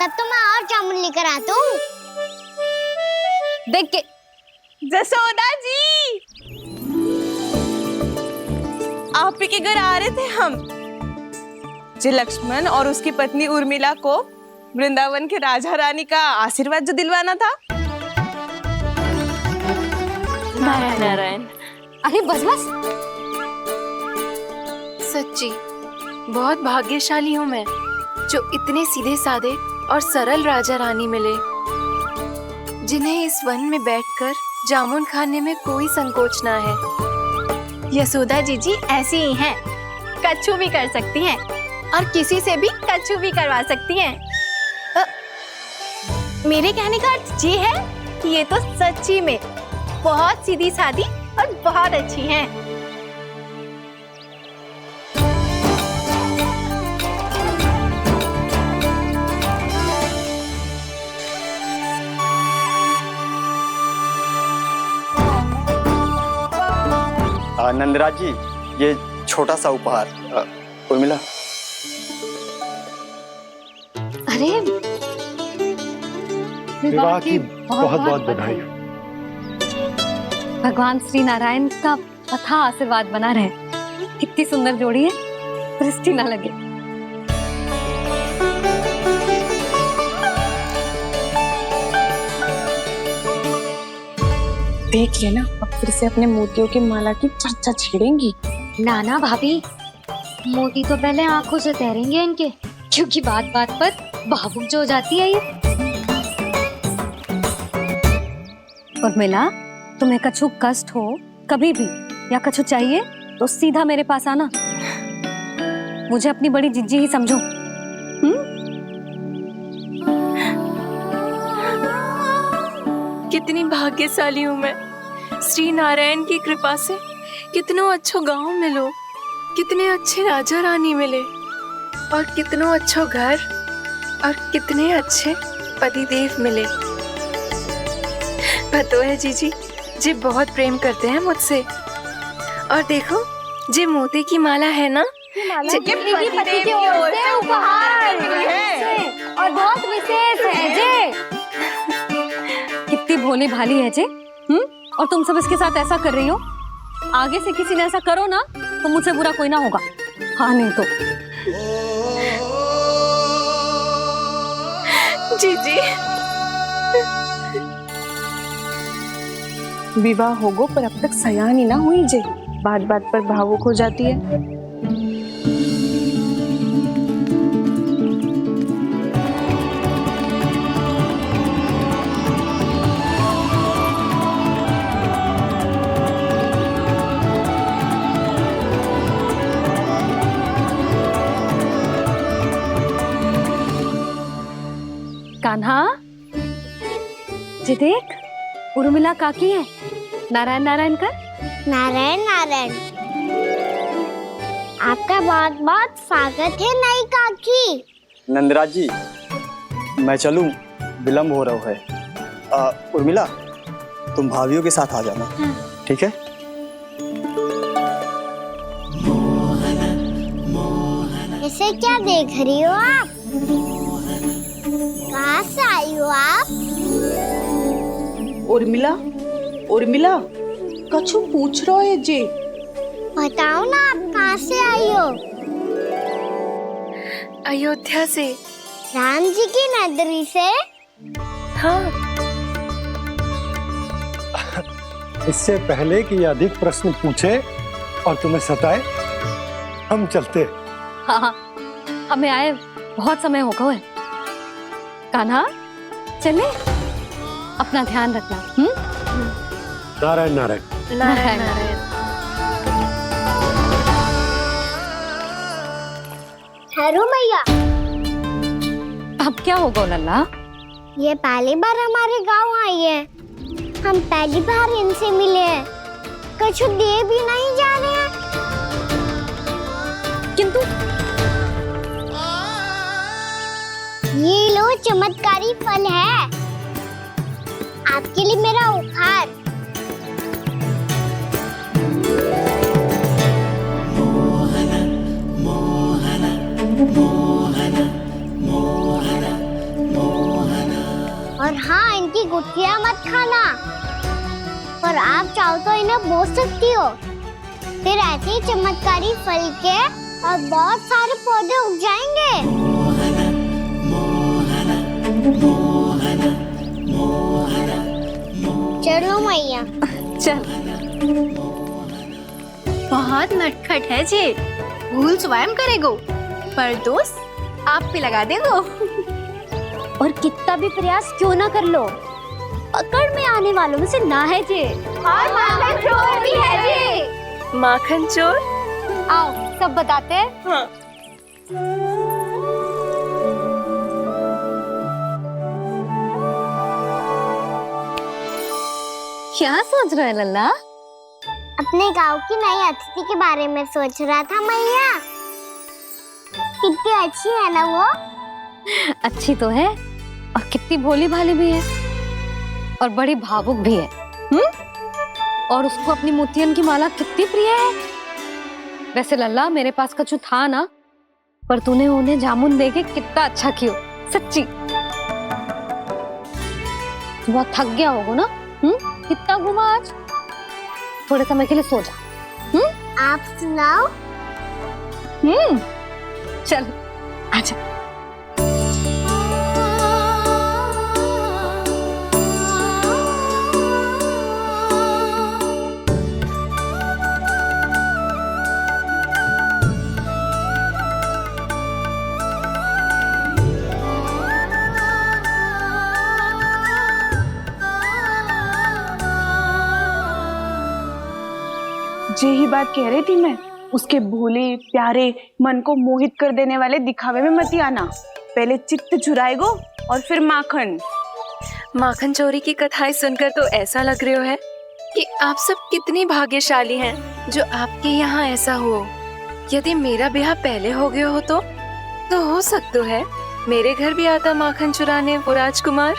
तब तो मैं और जामुन लेकर आता हूँ। देख के। जसोदा जी, आप ही के घर आ रहे थे हम। जी, लक्ष्मण और उसकी पत्नी उर्मिला को वृंदावन के राजा रानी का आशीर्वाद जो दिलवाना था। नारायण नारायण। अरे बस बस। सच्ची बहुत भाग्यशाली हूँ मैं, जो इतने सीधे साधे और सरल राजा रानी मिले, जिन्हें इस वन में बैठकर जामुन खाने में कोई संकोच ना है। यशोदा जीजी ऐसी ही हैं, कच्छू भी कर सकती हैं और किसी से भी कच्छू भी करवा सकती हैं। मेरे कहने का अर्थ ये है कि ये तो सच्ची में बहुत सीधी सादी और बहुत अच्छी हैं। नंदराज जी, ये छोटा सा उपहार। उर्मिला। अरे, विवाह की बहुत बहुत बधाई। भगवान श्री नारायण का अथाह आशीर्वाद बना रहे। कितनी सुंदर जोड़ी है, दृष्टि ना लगे। देख लेना, अब फिर से अपने मोतियों की माला की चर्चा छेड़ेंगी। नाना भाभी, मोती तो पहले आंखों से तैरेंगे इनके, क्योंकि बात बात पर भावुक जो हो जाती है ये। उर्मिला, तुम्हें कछु कष्ट हो कभी भी या कछु चाहिए तो सीधा मेरे पास आना। मुझे अपनी बड़ी जिज्जी ही समझो। कितनी भाग्यशाली हूँ मैं, श्री नारायण की कृपा से कितनों अच्छो गांव मिलो, कितने अच्छे राजा रानी मिले और कितनों अच्छो घर और कितने अच्छे पतिदेव मिले। पतो है जीजी, जी बहुत प्रेम करते हैं मुझसे। और देखो, जी मोती की माला है ना, ये पति की ओर से उपहार है और बहुत विशेष है जे। कितनी भोली भाली है जे। और तुम सब इसके साथ ऐसा कर रही हो। आगे से किसी ने ऐसा करो ना तो मुझसे बुरा कोई ना होगा। हाँ नहीं तो जीजी। विवाह होगो पर अब तक सयान ही ना हुई जे, बात बात पर भावुक हो जाती है। कान्हा, जी देख, उर्मिला काकी है। नारायण नारायण कर। नारायण नारायण। आपका बहुत बहुत स्वागत है नई काकी। नंदराज जी, मैं चलूं, विलम्ब हो रहा है। उर्मिला, तुम भाभियों के साथ आ जाना। ठीक है? इसे क्या देख रही हो आप? कहाँ से आई हो आप? उर्मिला, उर्मिला, कछु पूछ रहा है जी। बताओ ना, आप कहाँ से आई हो? अयोध्या से। राम जी की नगरी से? हाँ। इससे पहले कि अधिक प्रश्न पूछे और तुम्हें सताए, हम चलते। हाँ हाँ, हमें आए बहुत समय हो गया है। कान्हा, चले, अपना ध्यान रखना। नारायण नारायण। नारायण नारायण। ठहरो मैया। अब क्या होगा लल्ला? ये पहली बार हमारे गांव आई है, हम पहली बार इनसे मिले हैं, कुछ दे भी नहीं जा रहे हैं। किंतु ये लो, चमत्कारी फल है आपके लिए, मेरा उपहार। और हाँ, इनकी गुठलियां मत खाना, और आप चाहो तो इन्हें बोस सकती हो, फिर ऐसे ही चमत्कारी फल के और बहुत सारे पौधे उग जाएंगे। चलो मैया। चल। बहुत नटखट है जे, भूल स्वयं करेगो पर दोष आप पे लगा देगो। और कितना भी प्रयास क्यों ना कर लो, पकड़ में आने वालों में से ना है जे। और माखन चोर भी है जे। माखन चोर? आओ सब बताते हैं। हाँ। क्या सोच रहे लल्ला? अपने गांव की नई अतिथि के बारे में सोच रहा था मैया। कितनी अच्छी है ना वो? अच्छी तो है और कितनी भोली भाली भी है और बड़ी भावुक भी है। और उसको अपनी मोतियन की माला कितनी प्रिय है। वैसे लल्ला, मेरे पास कछु था ना, पर तूने उन्हें जामुन देके कितना अच्छा किया, सच्ची। बहुत थक गया होगा ना? कितना घुमा आज? थोड़े समय के लिए सो जा। आप सुनाओ। चल आजा। यही बात कह रही थी मैं, उसके भोले प्यारे मन को मोहित कर देने वाले दिखावे में मत आना। पहले चित्त चुराएगो और फिर माखन। माखन चोरी की कथाएं सुनकर तो ऐसा लग रहा है कि आप सब कितनी भाग्यशाली हैं जो आपके यहाँ ऐसा हो। यदि मेरा ब्याह पहले हो गया हो तो हो सकता है मेरे घर भी आता माखन चुराने वो राजकुमार।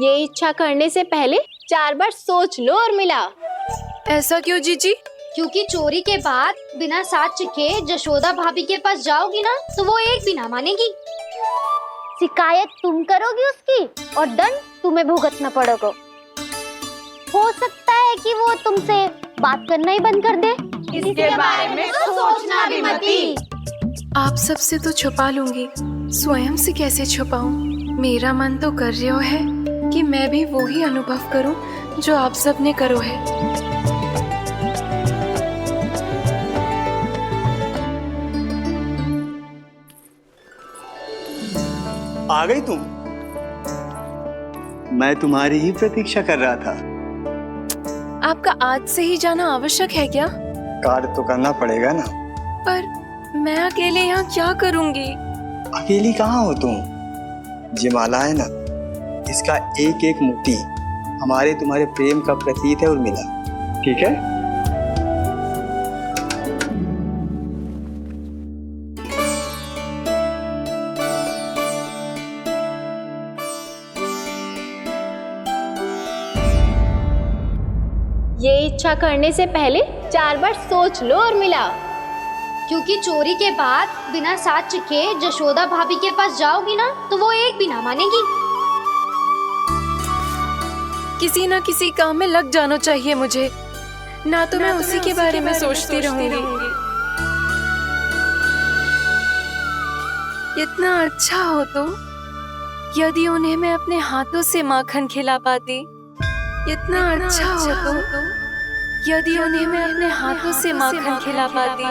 ये इच्छा करने से पहले 4 बार सोच लो और मिला। ऐसा क्यों जीजी? क्योंकि चोरी के बाद बिना साथ चिखे जशोदा भाभी के पास जाओगी ना तो वो एक भी ना मानेगी। शिकायत तुम करोगी उसकी और दंड तुम्हें भुगतना पड़ेगा। हो सकता है कि वो तुमसे बात करना ही बंद कर दे। इसके बारे में सोचना भी मती। आप सबसे तो छुपा लूंगी, स्वयं से कैसे छुपाऊं? मेरा मन तो कर रहा है कि मैं भी वो ही अनुभव करूं जो आप सब ने करो है। आ गई तुम? मैं तुम्हारी ही प्रतीक्षा कर रहा था। आपका आज से ही जाना आवश्यक है क्या? कार्य तो करना पड़ेगा ना। पर मैं अकेले यहाँ क्या करूँगी? अकेली कहाँ हो तुम? ये माला है ना, इसका एक एक मोती हमारे तुम्हारे प्रेम का प्रतीक है उर्मिला, ठीक है? ये इच्छा करने से पहले 4 बार सोच लो और मिला। क्योंकि चोरी के बाद बिना साथ चिखे जशोदा भाभी के पास जाओगी ना तो वो एक भी ना मानेगी। किसी ना किसी काम में लग जाना चाहिए मुझे, ना तो मैं उसी के बारे में सोचती रहूंगी। इतना अच्छा हो तो यदि उन्हें मैं अपने हाथों से माखन खिला पाती। इतना अच्छा हो तो यदि उन्हें मैं अपने हाथों से माखन खिला पाती।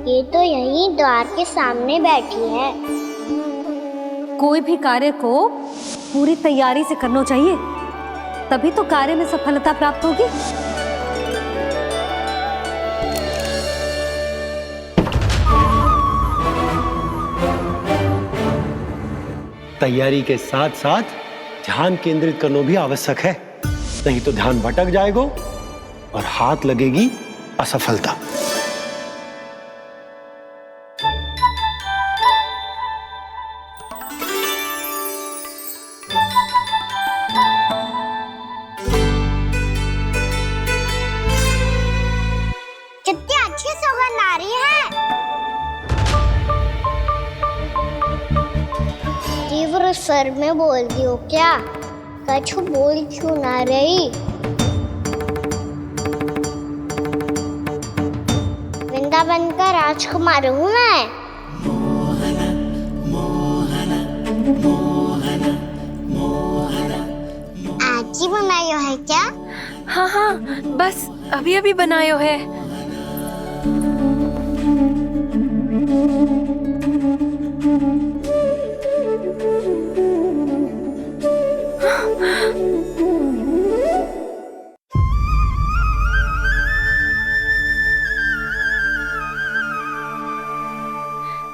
ये तो यहीं द्वार के सामने बैठी है। कोई भी कार्य को पूरी तैयारी से करना चाहिए, तभी तो कार्य में सफलता प्राप्त होगी। तैयारी के साथ साथ ध्यान केंद्रित करना भी आवश्यक है, नहीं तो ध्यान भटक जाएगा और हाथ लगेगी असफलता। कितनी अच्छी सौगंध आ रही है। तीव्र स्वर में बोलती हो क्या? कछु बोल क्यों ना रही? वृंदावन का राजकुमार हूँ मैं। आज ही बनायो है क्या? हाँ हाँ, बस अभी अभी बनायो है।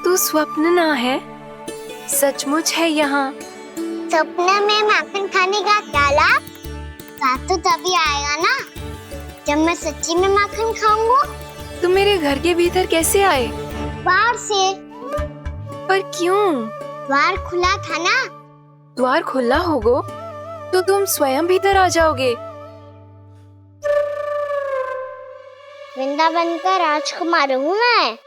तू स्वप्न ना है, सचमुच है यहाँ। सपने में माखन खाने का क्या लाभ? स्वाद तो तभी आएगा ना जब मैं सच्ची में माखन खाऊंगा। तुम मेरे घर के भीतर कैसे आए? बाहर से। पर क्यों? द्वार खुला था ना। द्वार खुला होगा तो तुम स्वयं भीतर आ जाओगे। वृंदावन का राजकुमार हूँ मैं।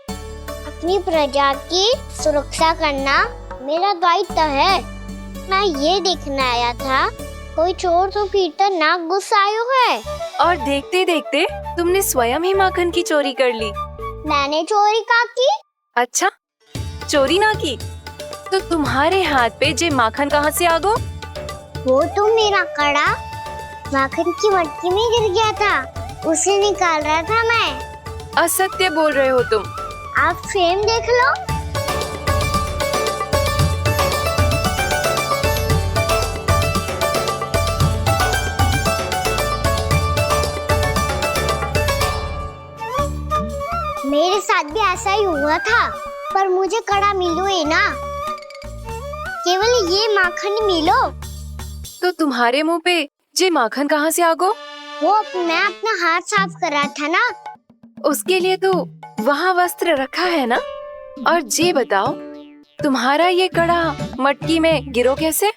अपनी प्रजा की सुरक्षा करना मेरा दायित्व है। मैं ये देखने आया था कोई चोर तो भीतर ना घुस आयो है। और देखते देखते तुमने स्वयं ही माखन की चोरी कर ली। मैंने चोरी का की? अच्छा, चोरी ना की तो तुम्हारे हाथ पे जे माखन कहाँ से आ गो? वो तो मेरा कड़ा माखन की मटकी में गिर गया था, उसे निकाल रहा था मैं। असत्य बोल रहे हो तुम। आप फ्रेम देख लो। मेरे साथ भी ऐसा ही हुआ था, पर मुझे कड़ा मिलो है ना, केवल ये माखन मिलो। तो तुम्हारे मुंह पे जे माखन कहाँ से आ गो? वो मैं अपना हाथ साफ कर रहा था ना। उसके लिए तो वहाँ वस्त्र रखा है ना। और जे बताओ, तुम्हारा ये कड़ा मटकी में गिरो कैसे?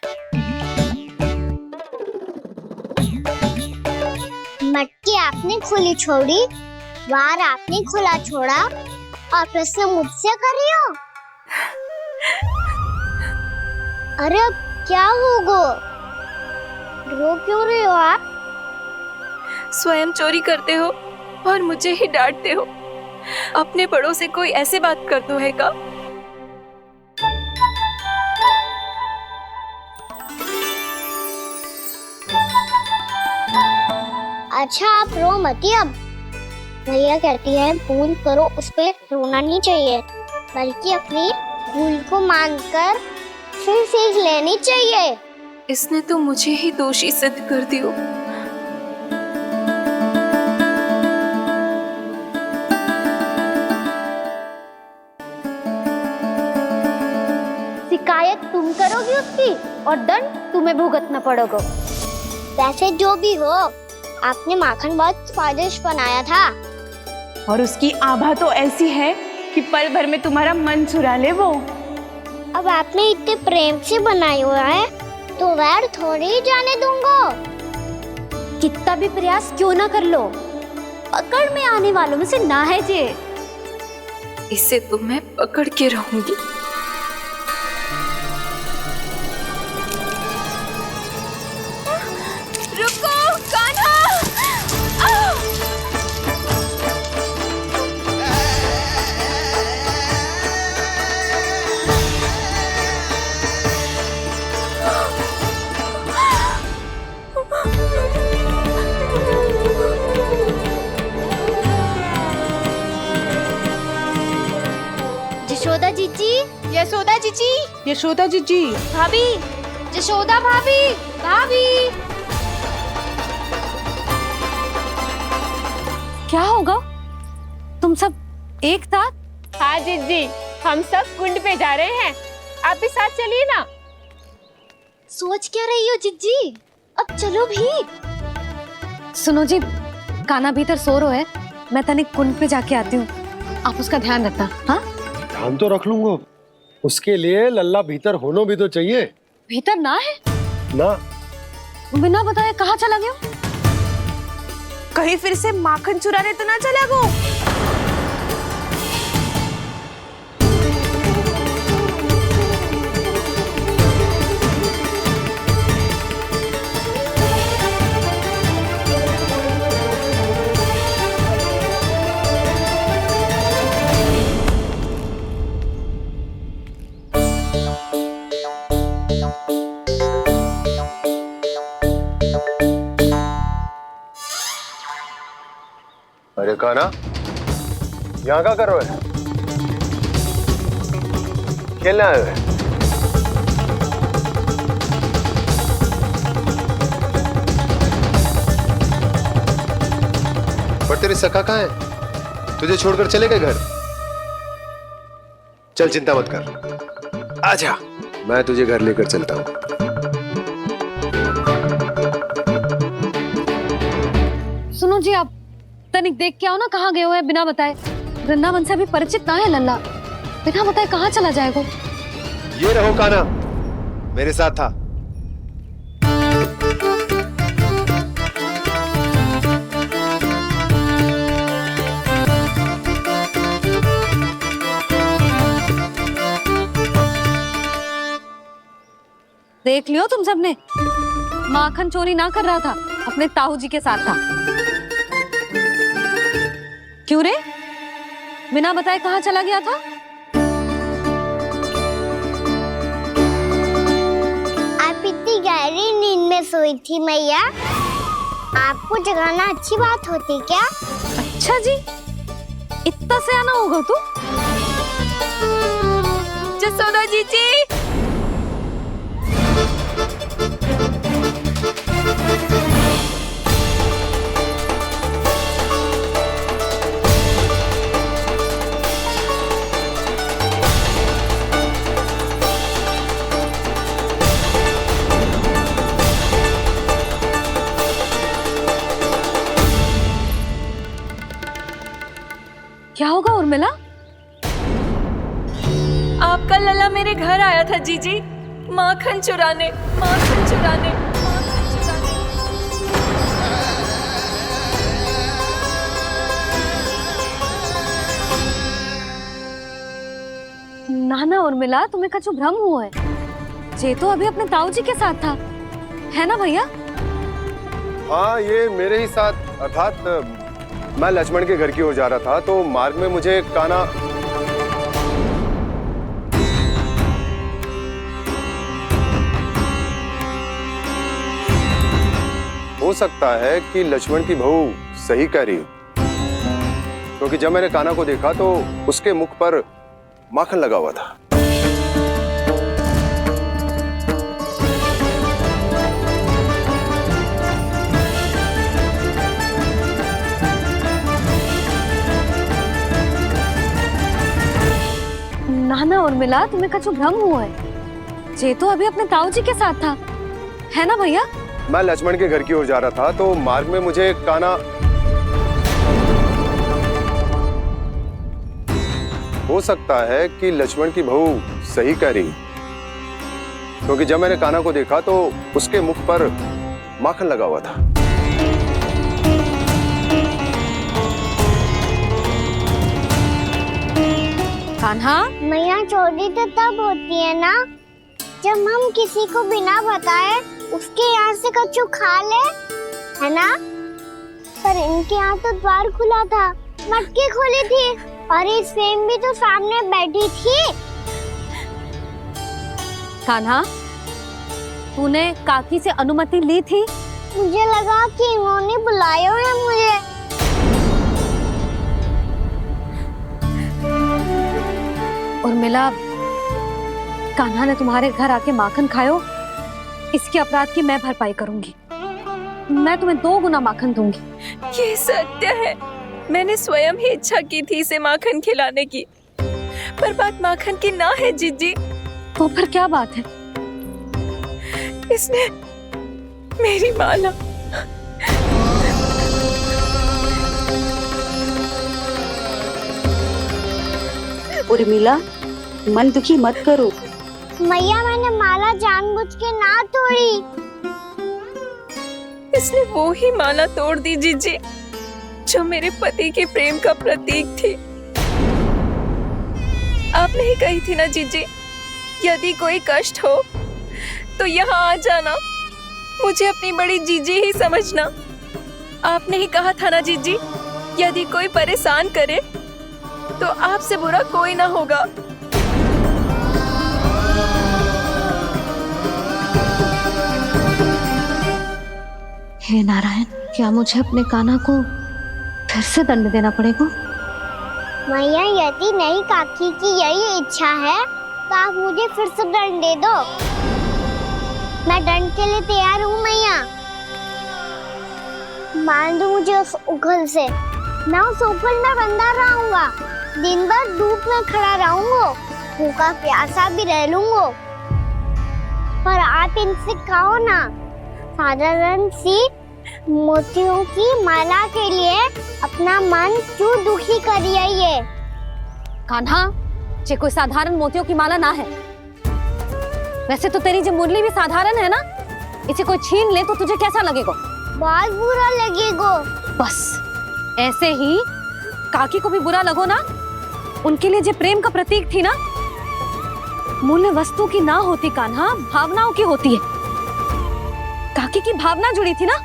मटकी आपने खुली छोड़ी, बाहर आपने खुला छोड़ा, और प्रश्न मुझसे कर रही हो? अरे अब क्या होगा? रो क्यों रहे हो आप? स्वयं चोरी करते हो और मुझे ही डांटते हो। अपने बड़ों से कोई ऐसे बात कर दो है का? अच्छा आप रो मती। अब भैया कहती है भूल करो, उस पे रोना नहीं चाहिए, बल्कि अपनी भूल को मानकर फिर सीख लेनी चाहिए। इसने तो मुझे ही दोषी सिद्ध कर दियो। शिकायत तुम करोगी उसकी और दंड तुम्हें भुगतना पड़ेगा। वैसे जो भी हो, आपने माखन बहुत स्वादिष्ट बनाया था। और उसकी आभा तो ऐसी है कि पल भर में तुम्हारा मन चुरा ले वो। अब आपने इतने प्रेम से बनाई हुआ है तो वैर थोड़ी ही जाने दूंगा। कितना भी प्रयास क्यों ना कर लो, पकड़ में आने वालों में से ना है जे। इसे तो मैं पकड़ के रहूंगी। रुको कान्हा! यशोदा जीजी, यशोदा जीजी, यशोदा जीजी, भाभी, यशोदा भाभी, भाभी। क्या होगा? तुम सब एक साथ? हाँ जीजी, हम सब कुंड पे जा रहे हैं, आप भी साथ चलिए ना। सोच क्या रही हो जिज्जी? अब चलो भी। सुनो जी, कान्हा भीतर सो रहा है, मैं तनिक कुंड पे जाके आती हूँ, आप उसका ध्यान रखना। हाँ, ध्यान तो रख लूंगा, उसके लिए लल्ला भीतर होना भी तो चाहिए। भीतर ना है ना? बिना बताए कहाँ चला गया? कहीं फिर से माखन चुराने तो ना चला गो? अरे कान्हा, यहाँ क्या कर रहे हो? खेलने आए हुए? पर तेरी सखा कहाँ है? तुझे छोड़कर चले गए घर? चल चिंता मत कर, आजा, मैं तुझे घर लेकर चलता हूँ। सुनो जी, आप तनिक देख के आओ ना, कहाँ गए हुए हैं बिना बताए। वृंदावन से अभी परिचित ना है लल्ला, बिना बताए कहाँ चला जाएगा? ये रहो कान्हा, मेरे साथ था। देख लियो तुम सबने, माखन चोरी ना कर रहा था, अपने ताऊ जी के साथ था। क्यों रे, बिना बताए कहाँ चला गया था? गई थी मैया। आपको जगाना अच्छी बात होती क्या? अच्छा जी, इतना सयाना होगा तू? जसोदा जीजी, क्या होगा उर्मिला? आपका लला मेरे घर आया था जीजी, माखन चुराने, माखन चुराने, माखन चुराने। ना ना उर्मिला, तुम्हें कछु भ्रम हुआ है। ये तो अभी अपने ताऊ जी के साथ था, है ना भैया? हाँ, ये मेरे ही साथ, अर्थात मैं लक्ष्मण के घर की ओर जा रहा था तो मार्ग में मुझे कान्हा हो सकता है कि लक्ष्मण की बहू सही कह रही हो, क्योंकि जब मैंने कान्हा को देखा तो उसके मुख पर माखन लगा हुआ था। ना ना उर्मिला, तुम्हें कछु भ्रम हुआ है। ये तो अभी अपने ताऊ जी के साथ था, है ना भैया? मैं लक्ष्मण के घर की ओर जा रहा था तो मार्ग में मुझे कान्हा हो सकता है कि लक्ष्मण की बहू सही कह रही, क्योंकि जब मैंने कान्हा को देखा तो उसके मुख पर माखन लगा हुआ था। कान्हा, मैया चोरी तो तब होती है ना जब हम किसी को बिना बताए उसके यहाँ से कछु खा ले, है ना? पर इनके यहाँ तो द्वार खुला था, मटकी खोली थी और इस फेम भी तो सामने बैठी थी। कान्हा, तूने काकी से अनुमति ली थी? मुझे लगा कि इन्होंने बुलाया है मुझे। उर्मिला, कान्हा ने तुम्हारे घर आके माखन खायो, इसके अपराध की मैं भरपाई करूंगी। मैं तुम्हें 2 गुना माखन दूंगी। ये सत्य है, मैंने स्वयं ही इच्छा की थी इसे माखन खिलाने की, पर बात माखन की ना है जीजी। तो फिर क्या बात है? इसने मेरी माला उर्मिला, मन दुखी मत करो। मैया, मैंने माला जानबूझ के ना तोड़ी। इसने वो ही माला तोड़ दी जीजी जो मेरे पति के प्रेम का प्रतीक थी। आपने ही कही थी ना जीजी, यदि कोई कष्ट हो तो यहाँ आ जाना, मुझे अपनी बड़ी जीजी ही समझना। आपने ही कहा था ना जीजी, यदि कोई परेशान करे तो आपसे बुरा कोई ना होगा। हे नारायण, क्या मुझे अपने कान्हा को फिर से दंड देना पड़ेगा? मैया, यदि नहीं काकी की यही इच्छा है तो आप मुझे फिर से दंड दे दो। मैं दंड के लिए तैयार हूँ मैया। मान दो मुझे उस उखल से, मैं उस ऊपर में बंधा रहूंगा, दिन भर धूप में खड़ा रहूंगा, भूखा प्यासा भी रह लूंगा। पर आप इनसे कहो ना, साधारण सी मोतियों की माला के लिए अपना मन क्यों दुखी करिए? ये कान्हा, ये कोई साधारण मोतियों की माला ना है। वैसे तो तेरी जो मुरली भी साधारण है ना, इसे कोई छीन ले तो तुझे कैसा लगेगा? बहुत बुरा लगेगा। बस ऐसे ही काकी को भी बुरा लगो ना। उनके लिए जो प्रेम का प्रतीक थी ना, मूल्य वस्तु की ना होती कान्हा, भावनाओं की होती है। काकी की भावना जुड़ी थी ना।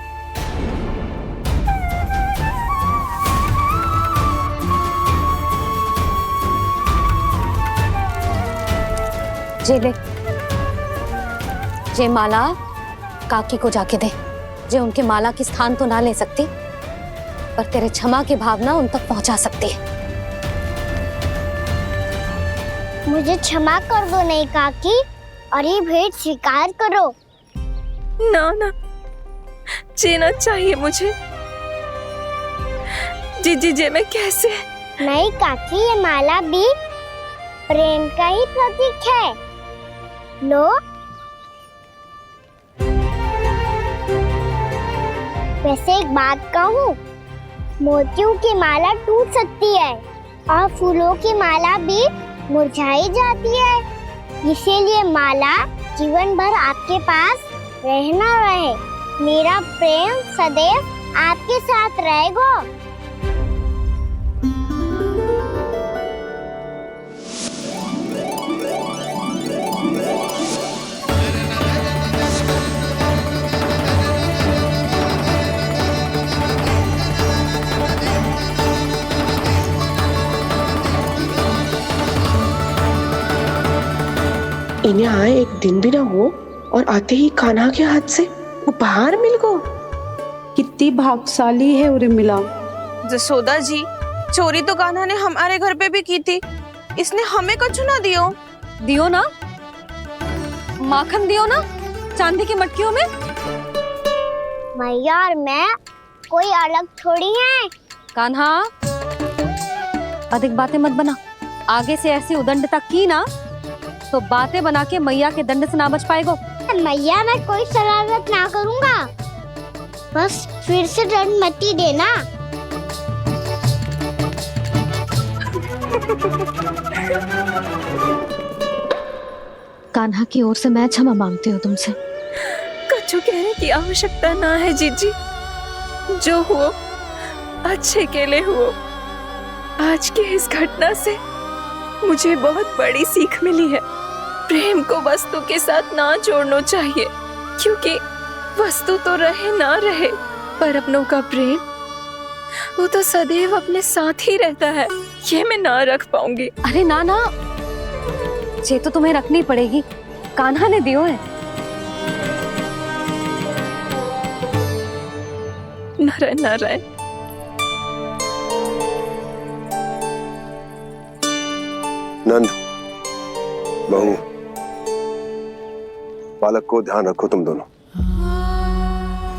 जे ले, जे माला काकी को जाके दे, जो उनके माला की स्थान तो ना ले सकती, पर तेरे क्षमा की भावना उन तक पहुंचा सकती है। मुझे क्षमा कर दो नहीं काकी, और ये भेंट स्वीकार करो। ना ना, जीना चाहिए मुझे। जी मैं कैसे? नहीं काकी, ये माला भी प्रेम का ही प्रतीक है। लो। वैसे एक बात कहूँ, मोतियों की माला टूट सकती है और फूलों की माला भी मुरझाई जाती है, इसीलिए माला जीवन भर आपके पास रहना रहे। मेरा प्रेम सदैव आपके साथ रहेगा। इन्हें आए एक दिन भी ना हो और आते ही कान्हा के हाथ से उपहार मिल गो। कितनी भाग्यशाली है उर्मिला। जसोदा जी, चोरी तो कान्हा ने हमारे घर पे भी की थी, इसने हमें कुछ ना दियो। दियो ना, माखन दियो ना चांदी की मटकियों में। मैया और मैं कोई अलग थोड़ी हैं। कान्हा, अधिक बातें मत बना। आगे से ऐसी उदंडता की ना तो बातें बना के मैया के दंड से ना बच पाएगो। मैया, मैं कोई शरारत ना करूंगा, बस फिर से दंड मत ही देना। कान्हा की ओर से मैं क्षमा मांगती हूँ तुमसे। कछु कहने की आवश्यकता ना है जीजी, जो हुआ अच्छे के लिए हुआ। आज की इस घटना से मुझे बहुत बड़ी सीख मिली है। प्रेम को वस्तु के साथ ना जोड़ना चाहिए, क्योंकि वस्तु तो रहे ना रहे, पर अपनों का प्रेम वो तो सदैव अपने साथ ही रहता है। ये मैं ना रख पाऊंगी। अरे ना ना, ये तो तुम्हें रखनी पड़ेगी, कान्हा ने दियो है। नारायण नारायण। नंद, बहू, बालक को ध्यान रखो तुम दोनों।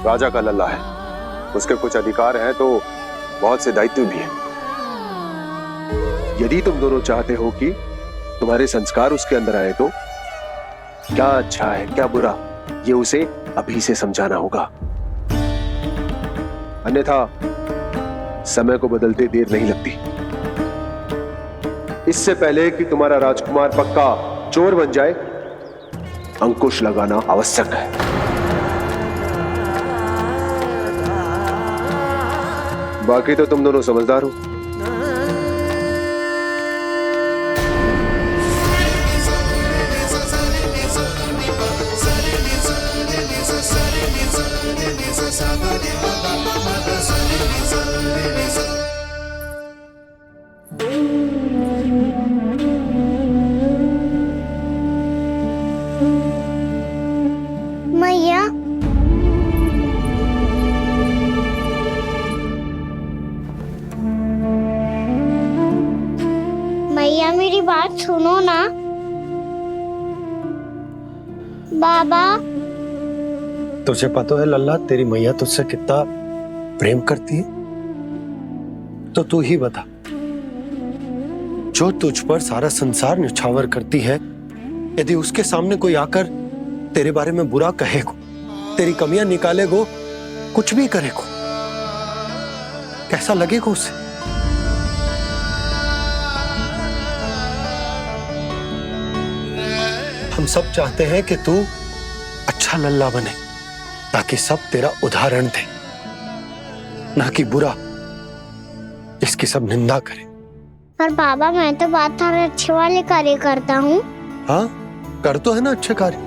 राजा का लल्ला है, उसके कुछ अधिकार हैं तो बहुत से दायित्व भी हैं। यदि तुम दोनों चाहते हो कि तुम्हारे संस्कार उसके अंदर आए तो क्या अच्छा है क्या बुरा, ये उसे अभी से समझाना होगा, अन्यथा समय को बदलते देर नहीं लगती। इससे पहले कि तुम्हारा राजकुमार पक्का चोर बन जाए, अंकुश लगाना आवश्यक है। बाकी तो तुम दोनों समझदार हो। मैया, मैया मेरी बात सुनो ना। बाबा, तुझे पता है लल्ला, तेरी मैया तुझसे कितना प्रेम करती है, तो तू ही बता, जो तुझ पर सारा संसार निछावर करती है, यदि उसके सामने कोई आकर तेरे बारे में बुरा कहेगो, तेरी कमियां निकालेगो, कुछ भी करेगो, कैसा लगेगा उसे? हम सब चाहते हैं कि तू अच्छा लल्ला बने, ताकि सब तेरा उदाहरण दे, ना कि बुरा जिसकी सब निंदा करे। पर बाबा, मैं तो बात हर अच्छे वाले कार्य करता हूँ। हाँ, कर तो है ना अच्छे कार्य,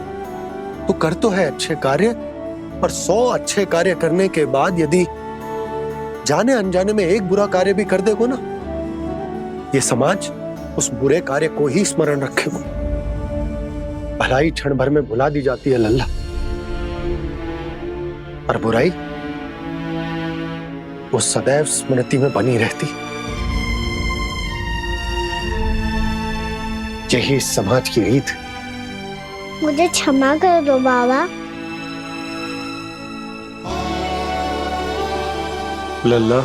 तू कर तो है अच्छे कार्य, पर 100 अच्छे कार्य करने के बाद यदि जाने अनजाने में एक बुरा कार्य भी कर देगो ना, ये समाज उस बुरे कार्य को ही स्मरण रखेगो। भलाई क्षण भर में भुला दी जाती है लल्ला। और बुराई वो सदैव स्मृति में बनी रहती। यही इस समाज की रीत। मुझे क्षमा कर दो बाबा। लल्ला,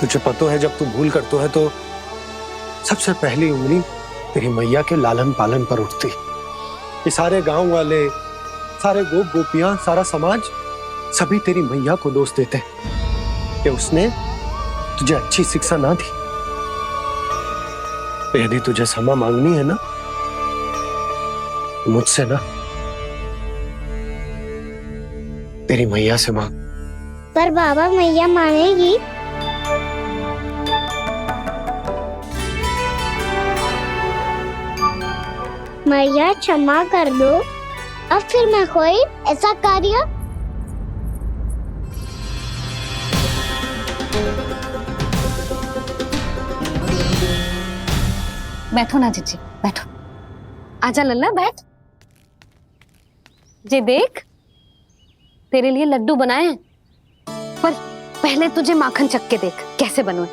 तुझे पता है जब तू भूल करतो है तो सबसे पहली उंगली तेरी मैया के लालन पालन पर उठती। ये सारे गांव वाले, सारे गोप गोपियां, सारा समाज सभी तेरी मैया को दोष देते कि उसने तुझे अच्छी शिक्षा ना दी। तो यदि तुझे क्षमा मांगनी है ना, मुझसे ना, तेरी मैया से मांग। पर बाबा मैया मानेगी? मैया क्षमा कर दो, अब फिर मैं कोई ऐसा कार्य। बैठो ना जीजी, बैठो। आजा लल्ला, बैठ। जे देख, तेरे लिए लड्डू बनाए हैं, पर पहले तुझे माखन चख के देख कैसे बनो।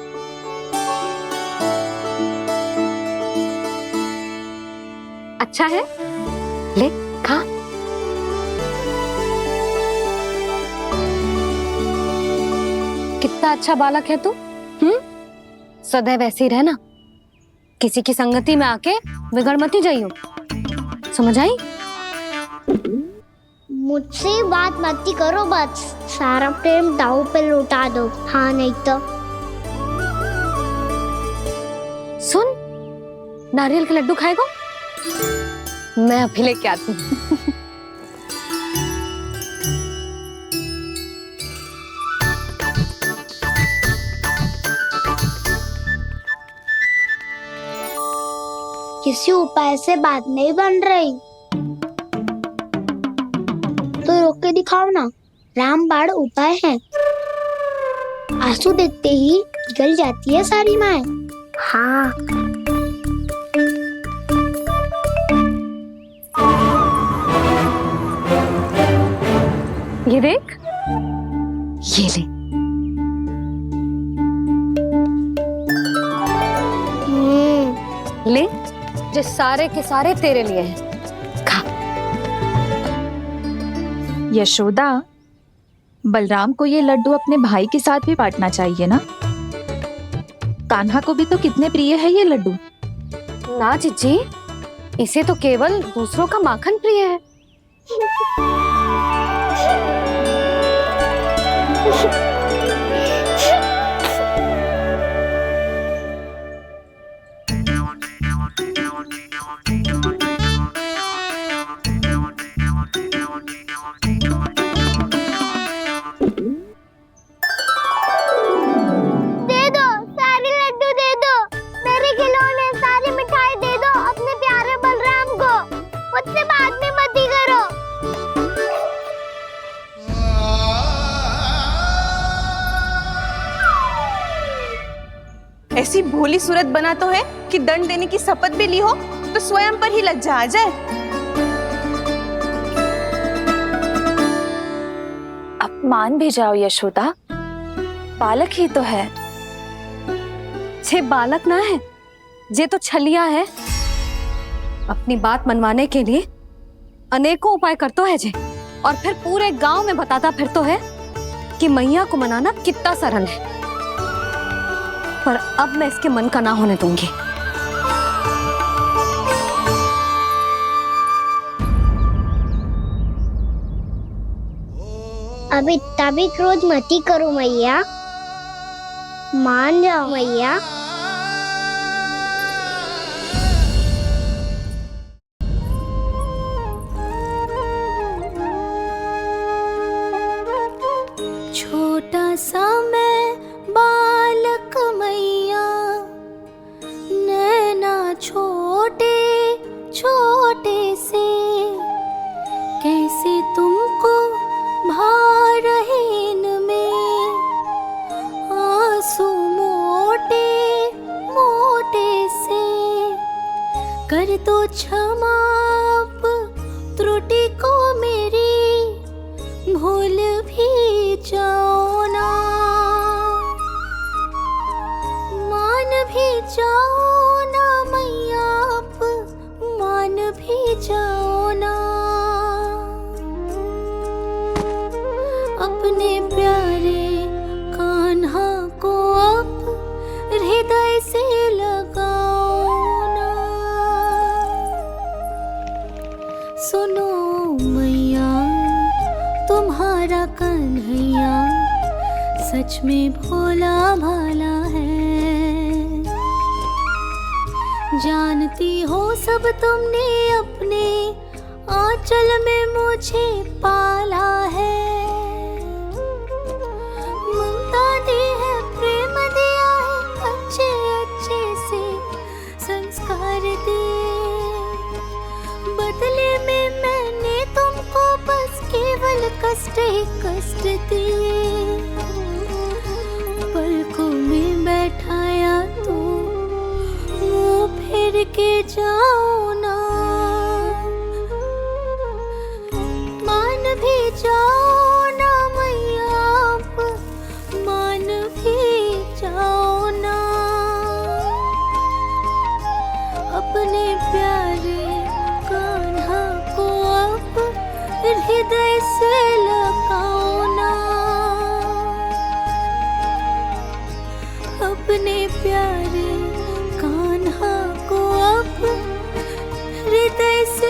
अच्छा है, ले खा। कितना अच्छा बालक है तू। सदैव ऐसे ही रहना, किसी की संगति में आके बिगड़ मत ही जाइयो, समझ आई? मुझसे बात मत ही करो, बस सारा प्रेम दाव पे लौटा दो। हाँ नहीं तो सुन, नारियल के लड्डू खाएगा? मैं अभी लेके आती हूँ। किसी उपाय से बात नहीं बन रही तो रोक के दिखाओ ना। रामबाण उपाय है, आंसू देखते ही निकल जाती है सारी माए। हाँ ये देख, ये ले। ले, जो सारे के सारे तेरे लिए हैं, खा। यशोदा, बलराम को ये लड्डू अपने भाई के साथ भी बांटना चाहिए ना। कान्हा को भी तो कितने प्रिय है ये लड्डू। ना जीजी, इसे तो केवल दूसरों का माखन प्रिय है। दे दो, सारे लड्डू दे दो, मेरे खिलौने, सारी मिठाई दे दो अपने प्यारे बलराम को। मुझसे बात में मत ही करो। ऐसी भोली सूरत बना तो है कि दंड देने की शपथ भी ली हो तो स्वयं पर ही लज्जा आ जाए। अपमान भी जाओ यशोदा, बालक ही तो है। छे बालक ना है, जे तो छलिया है। अपनी बात मनवाने के लिए अनेकों उपाय करतो है जे, और फिर पूरे गांव में बताता फिरतो है कि मैया को मनाना कितना सरल है। पर अब मैं इसके मन का ना होने दूंगी। अब इतना भी क्रोध मत ही करो मैया, मान जाओ मैया। छोटा सा मैं बालक मैया, नैना छोटे छोटे से, कैसे तुमको भा रहे इनमें आंसू मोटे मोटे से। कर दो क्षमा त्रुटि को मेरी, प्यारे कान्हा को अब हृदय से लगाओ ना। सुनो मैया तुम्हारा कन्हैया सच में भोला भाला है। जानती हो सब तुमने अपने आंचल में मुझे पाला है। ममता दी है, प्रेम दिया है, अच्छे अच्छे से संस्कार दिए। बदले में मैंने तुमको बस केवल कष्ट ही कष्ट दिए। पलकों में बैठाया तो मुंह फेर के जाओ ना। मान भी जाओ ना मैया, आप मान भी जाओ ना। अपने प्यारे कान्हा को अब हृदय से लगाओ ना। अपने प्यारे कान्हा को अब हृदय से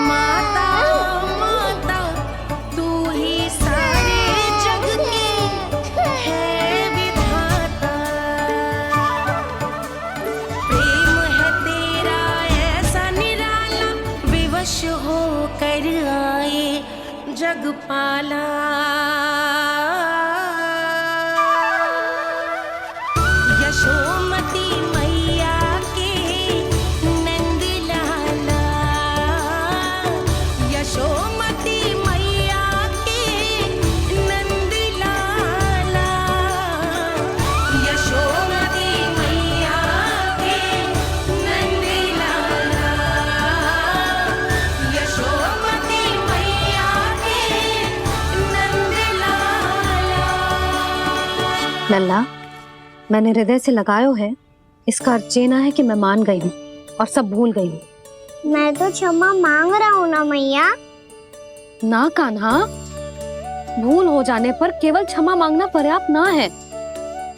माता माता तू ही सारे जग के है विधाता। प्रेम है तेरा ऐसा निराला, विवश हो कर आए जग पाला। यशोमती मैया के नंद लाला। यशोमती मैया के नंद लाला। यशोमती मैया के नंद लाला। यशोमती मैया के नंद लाला। लल्ला, मैंने हृदय से लगायो है, इसका अर्थ ये ना है कि मैं मान गई हूँ और सब भूल गई हूँ। मैं तो क्षमा मांग रहा हूँ ना मैया। ना कान्हा, भूल हो जाने पर केवल क्षमा मांगना पर्याप्त ना है।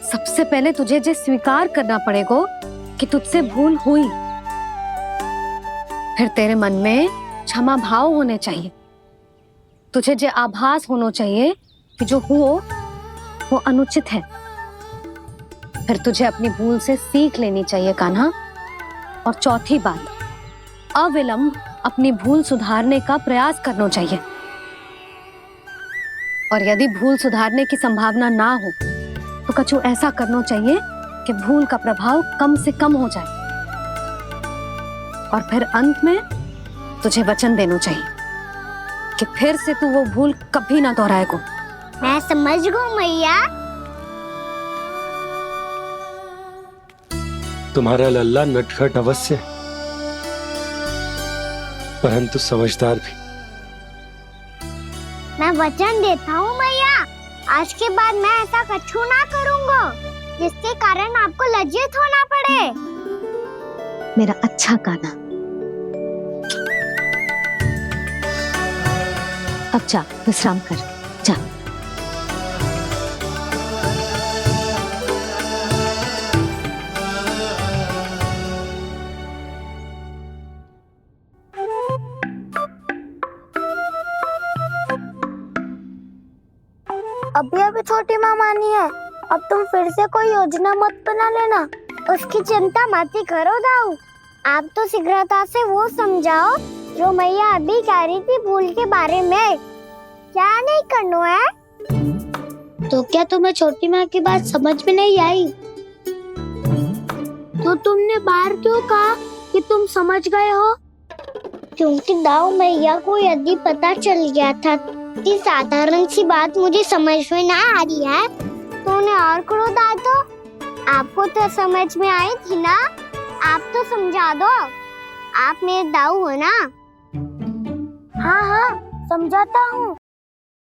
सबसे पहले तुझे ये स्वीकार करना पड़ेगा कि तुझसे भूल हुई। फिर तेरे मन में क्षमा भाव होने चाहिए। तुझे ये आभास होना चाहिए कि जो हुआ वो अनुचित है। फिर तुझे अपनी भूल से सीख लेनी चाहिए कान्हा। और चौथी बात, अविलंब अपनी भूल सुधारने का प्रयास करना चाहिए। और यदि भूल सुधारने की संभावना ना हो तो कछु ऐसा करना चाहिए कि भूल का प्रभाव कम से कम हो जाए। और फिर अंत में तुझे वचन देना चाहिए कि फिर से तू वो भूल कभी ना दोहराएगा। मैं समझ गई मैया। तुम्हारा लल्ला नटखट अवश्य, परंतु समझदार भी। मैं वचन देता हूँ मैया, आज के बाद मैं ऐसा कछु ना करूँगा जिसके कारण आपको लज्जित होना पड़े। मेरा अच्छा कान्हा, अब जा विश्राम कर, जा। अभी अभी छोटी माँ मानी है, अब तुम फिर से कोई योजना मत बना लेना। उसकी चिंता मत ही करो दाऊ। आप तो शीघ्रता से वो समझाओ जो मैया अभी कह रही थी भूल के बारे में। क्या नहीं करना है? तो क्या तुम्हें छोटी माँ की बात समझ में नहीं आई? तो तुमने बाहर क्यों कहा कि तुम समझ गए हो? क्योंकि दाऊ मैया को यदि पता चल गया था कि साधारण सी बात मुझे समझ में ना आ रही है तो उन्हें और क्रोध आया। तो आपको तो समझ में आई थी ना, आप तो समझा दो। आप मेरे दाऊ हो ना। हाँ हाँ समझाता हूँ।